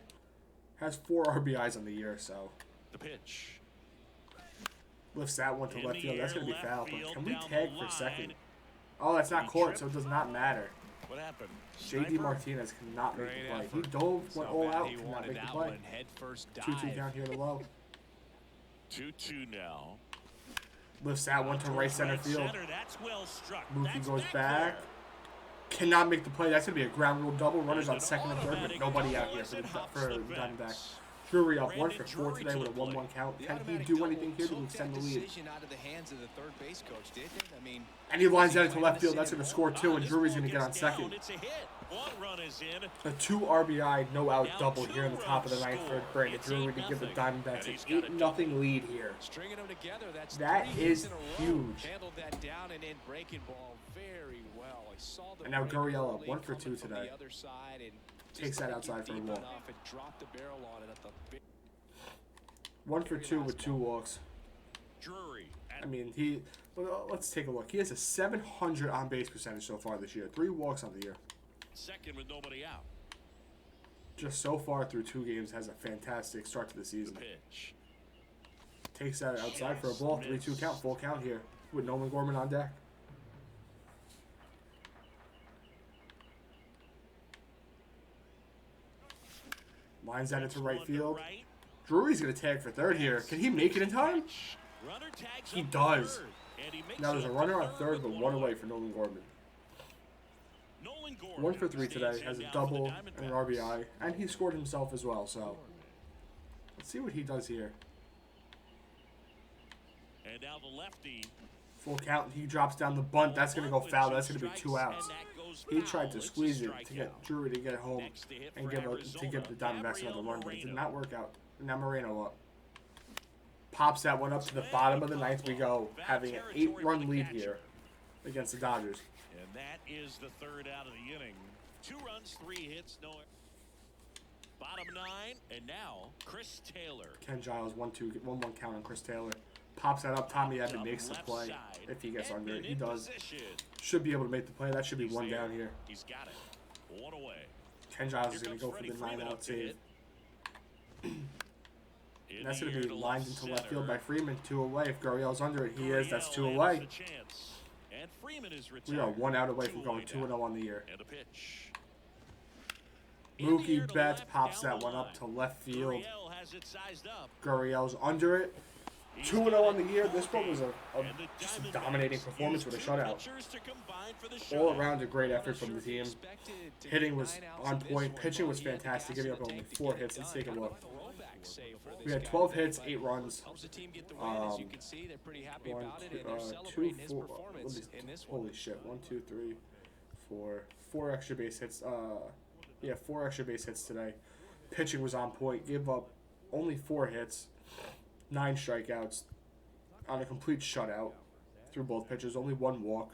has 4 RBIs on the year, so The pitch. Lifts that one to In left the field. That's air, going to be left foul. But field, can we down tag the for second? line. Oh, that's not He caught, tripped. so it does not matter. What happened? JD Sniper? Martinez cannot make Great the play. He effort. dove, went all out, He cannot wanted make the that play. one. Head first dive. 2-2 down here to low. 2-2 now. Lifts that one to right center field. That's well struck. Mookie That's goes back back. there. Cannot make the play. That's going to be a ground rule double. Runners on And an second and third, but automatic nobody out double here as for it the hops for the Diamondbacks. fence. Drury up 1 Brandon for 4 Drury today to with a the plate. 1-1 count. The Can he automatic do double anything here to took extend that the lead? decision out of the hands of the third base coach, didn't it? I mean, And he lines that into left field. That's going to score 2, and This Drury's ball going to get on gets down. second. It's a hit. One run is in. A 2 RBI, no out Now double 2 here in the top of the ninth for runs Brandon scored. Drury It's to give the 8-0. Diamondbacks And he's an got a 8-0 lead here. stringing them together, that's That 3 is hits in a row. huge. Handled that down and in breaking ball very well. I saw the And now breaking Gurriel ball up lead 1 for 2 coming from today. the other side and Takes just that didn't outside get for a deep walk. enough and dropped the barrel on it at the big 1 for 2 with 2 walks. Drury. I mean, let's take a look. He has a 700 on base percentage so far this year. 3 walks on the year. Second with nobody out. Just so far through 2 games, has a fantastic start to the season. Pitch. Takes that outside for a ball. 3-2 count, full count here with Nolan Gorman on deck. Lines that into right field. Drury's going to tag for third here. Can he make it in time? Runner tags He up does. third, and he makes Now there's it a up runner to on third, but with 1 away for Nolan Gorman. Nolan Gorman 1 for 3 stands today. him Has a down for the double and an Diamondbacks. RBI. And he scored himself as well, so let's see what he does here. And now the lefty. Full count. He drops down the bunt. That's going to go foul. That's going to be 2 outs. He tried to squeeze it to get Drury to get home and give the Diamondbacks another run, but it did not work out. Now Moreno up. Pops that one up to the bottom of the ninth. We go, having an 8-run lead here against the Dodgers. And that is the third out of the inning. 2 runs, 3 hits, no. Bottom 9, and now Chris Taylor. Ken Giles 1-1 count on Chris Taylor. Pops that up. Tommy Edman makes the play if he gets under it. He does. Should be able to make the play. That should be 1 down here. He's got it. 1 away. Ken Giles is going to go for the 9-out save. And that's going to be lined into left field by Freeman. 2 away. If Gurriel's under it, he is. That's 2 away. And Freeman is We are 1 out away from going 2-0 on the year. And a pitch. Mookie Betts pops that one up to left field. Gurriel has it sized up. Gurriel's under it. 2-0 on the year. This one was just a dominating performance with a shutout. All around a great effort from the team. Hitting was on point. Pitching was fantastic, giving up only 4 hits. Let's take a look. We had 12 hits, 8 runs. 1, 2, 4. Holy shit! 1, 2, 3, 4. 4 extra base hits. 4 extra base hits today. Pitching was on point. Gave up only 4 hits, 9 strikeouts on a complete shutout through both pitches. Only 1 walk.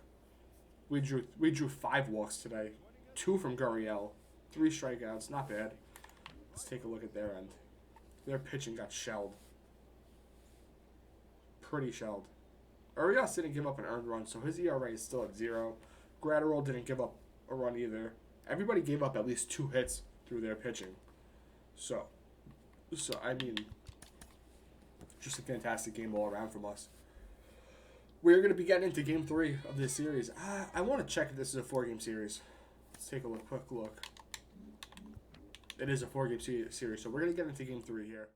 We drew 5 walks today. 2 from Gurriel. 3 strikeouts. Not bad. Let's take a look at their end. Their pitching got shelled. Pretty shelled. Urias didn't give up an earned run, so his ERA is still at 0. Gratterall didn't give up a run either. Everybody gave up at least 2 hits through their pitching. So I mean, just a fantastic game all around from us. We're going to be getting into Game 3 of this series. I want to check if this is a 4-game series. Let's take a quick look. It is a 4-game series, so we're going to get into Game 3 here.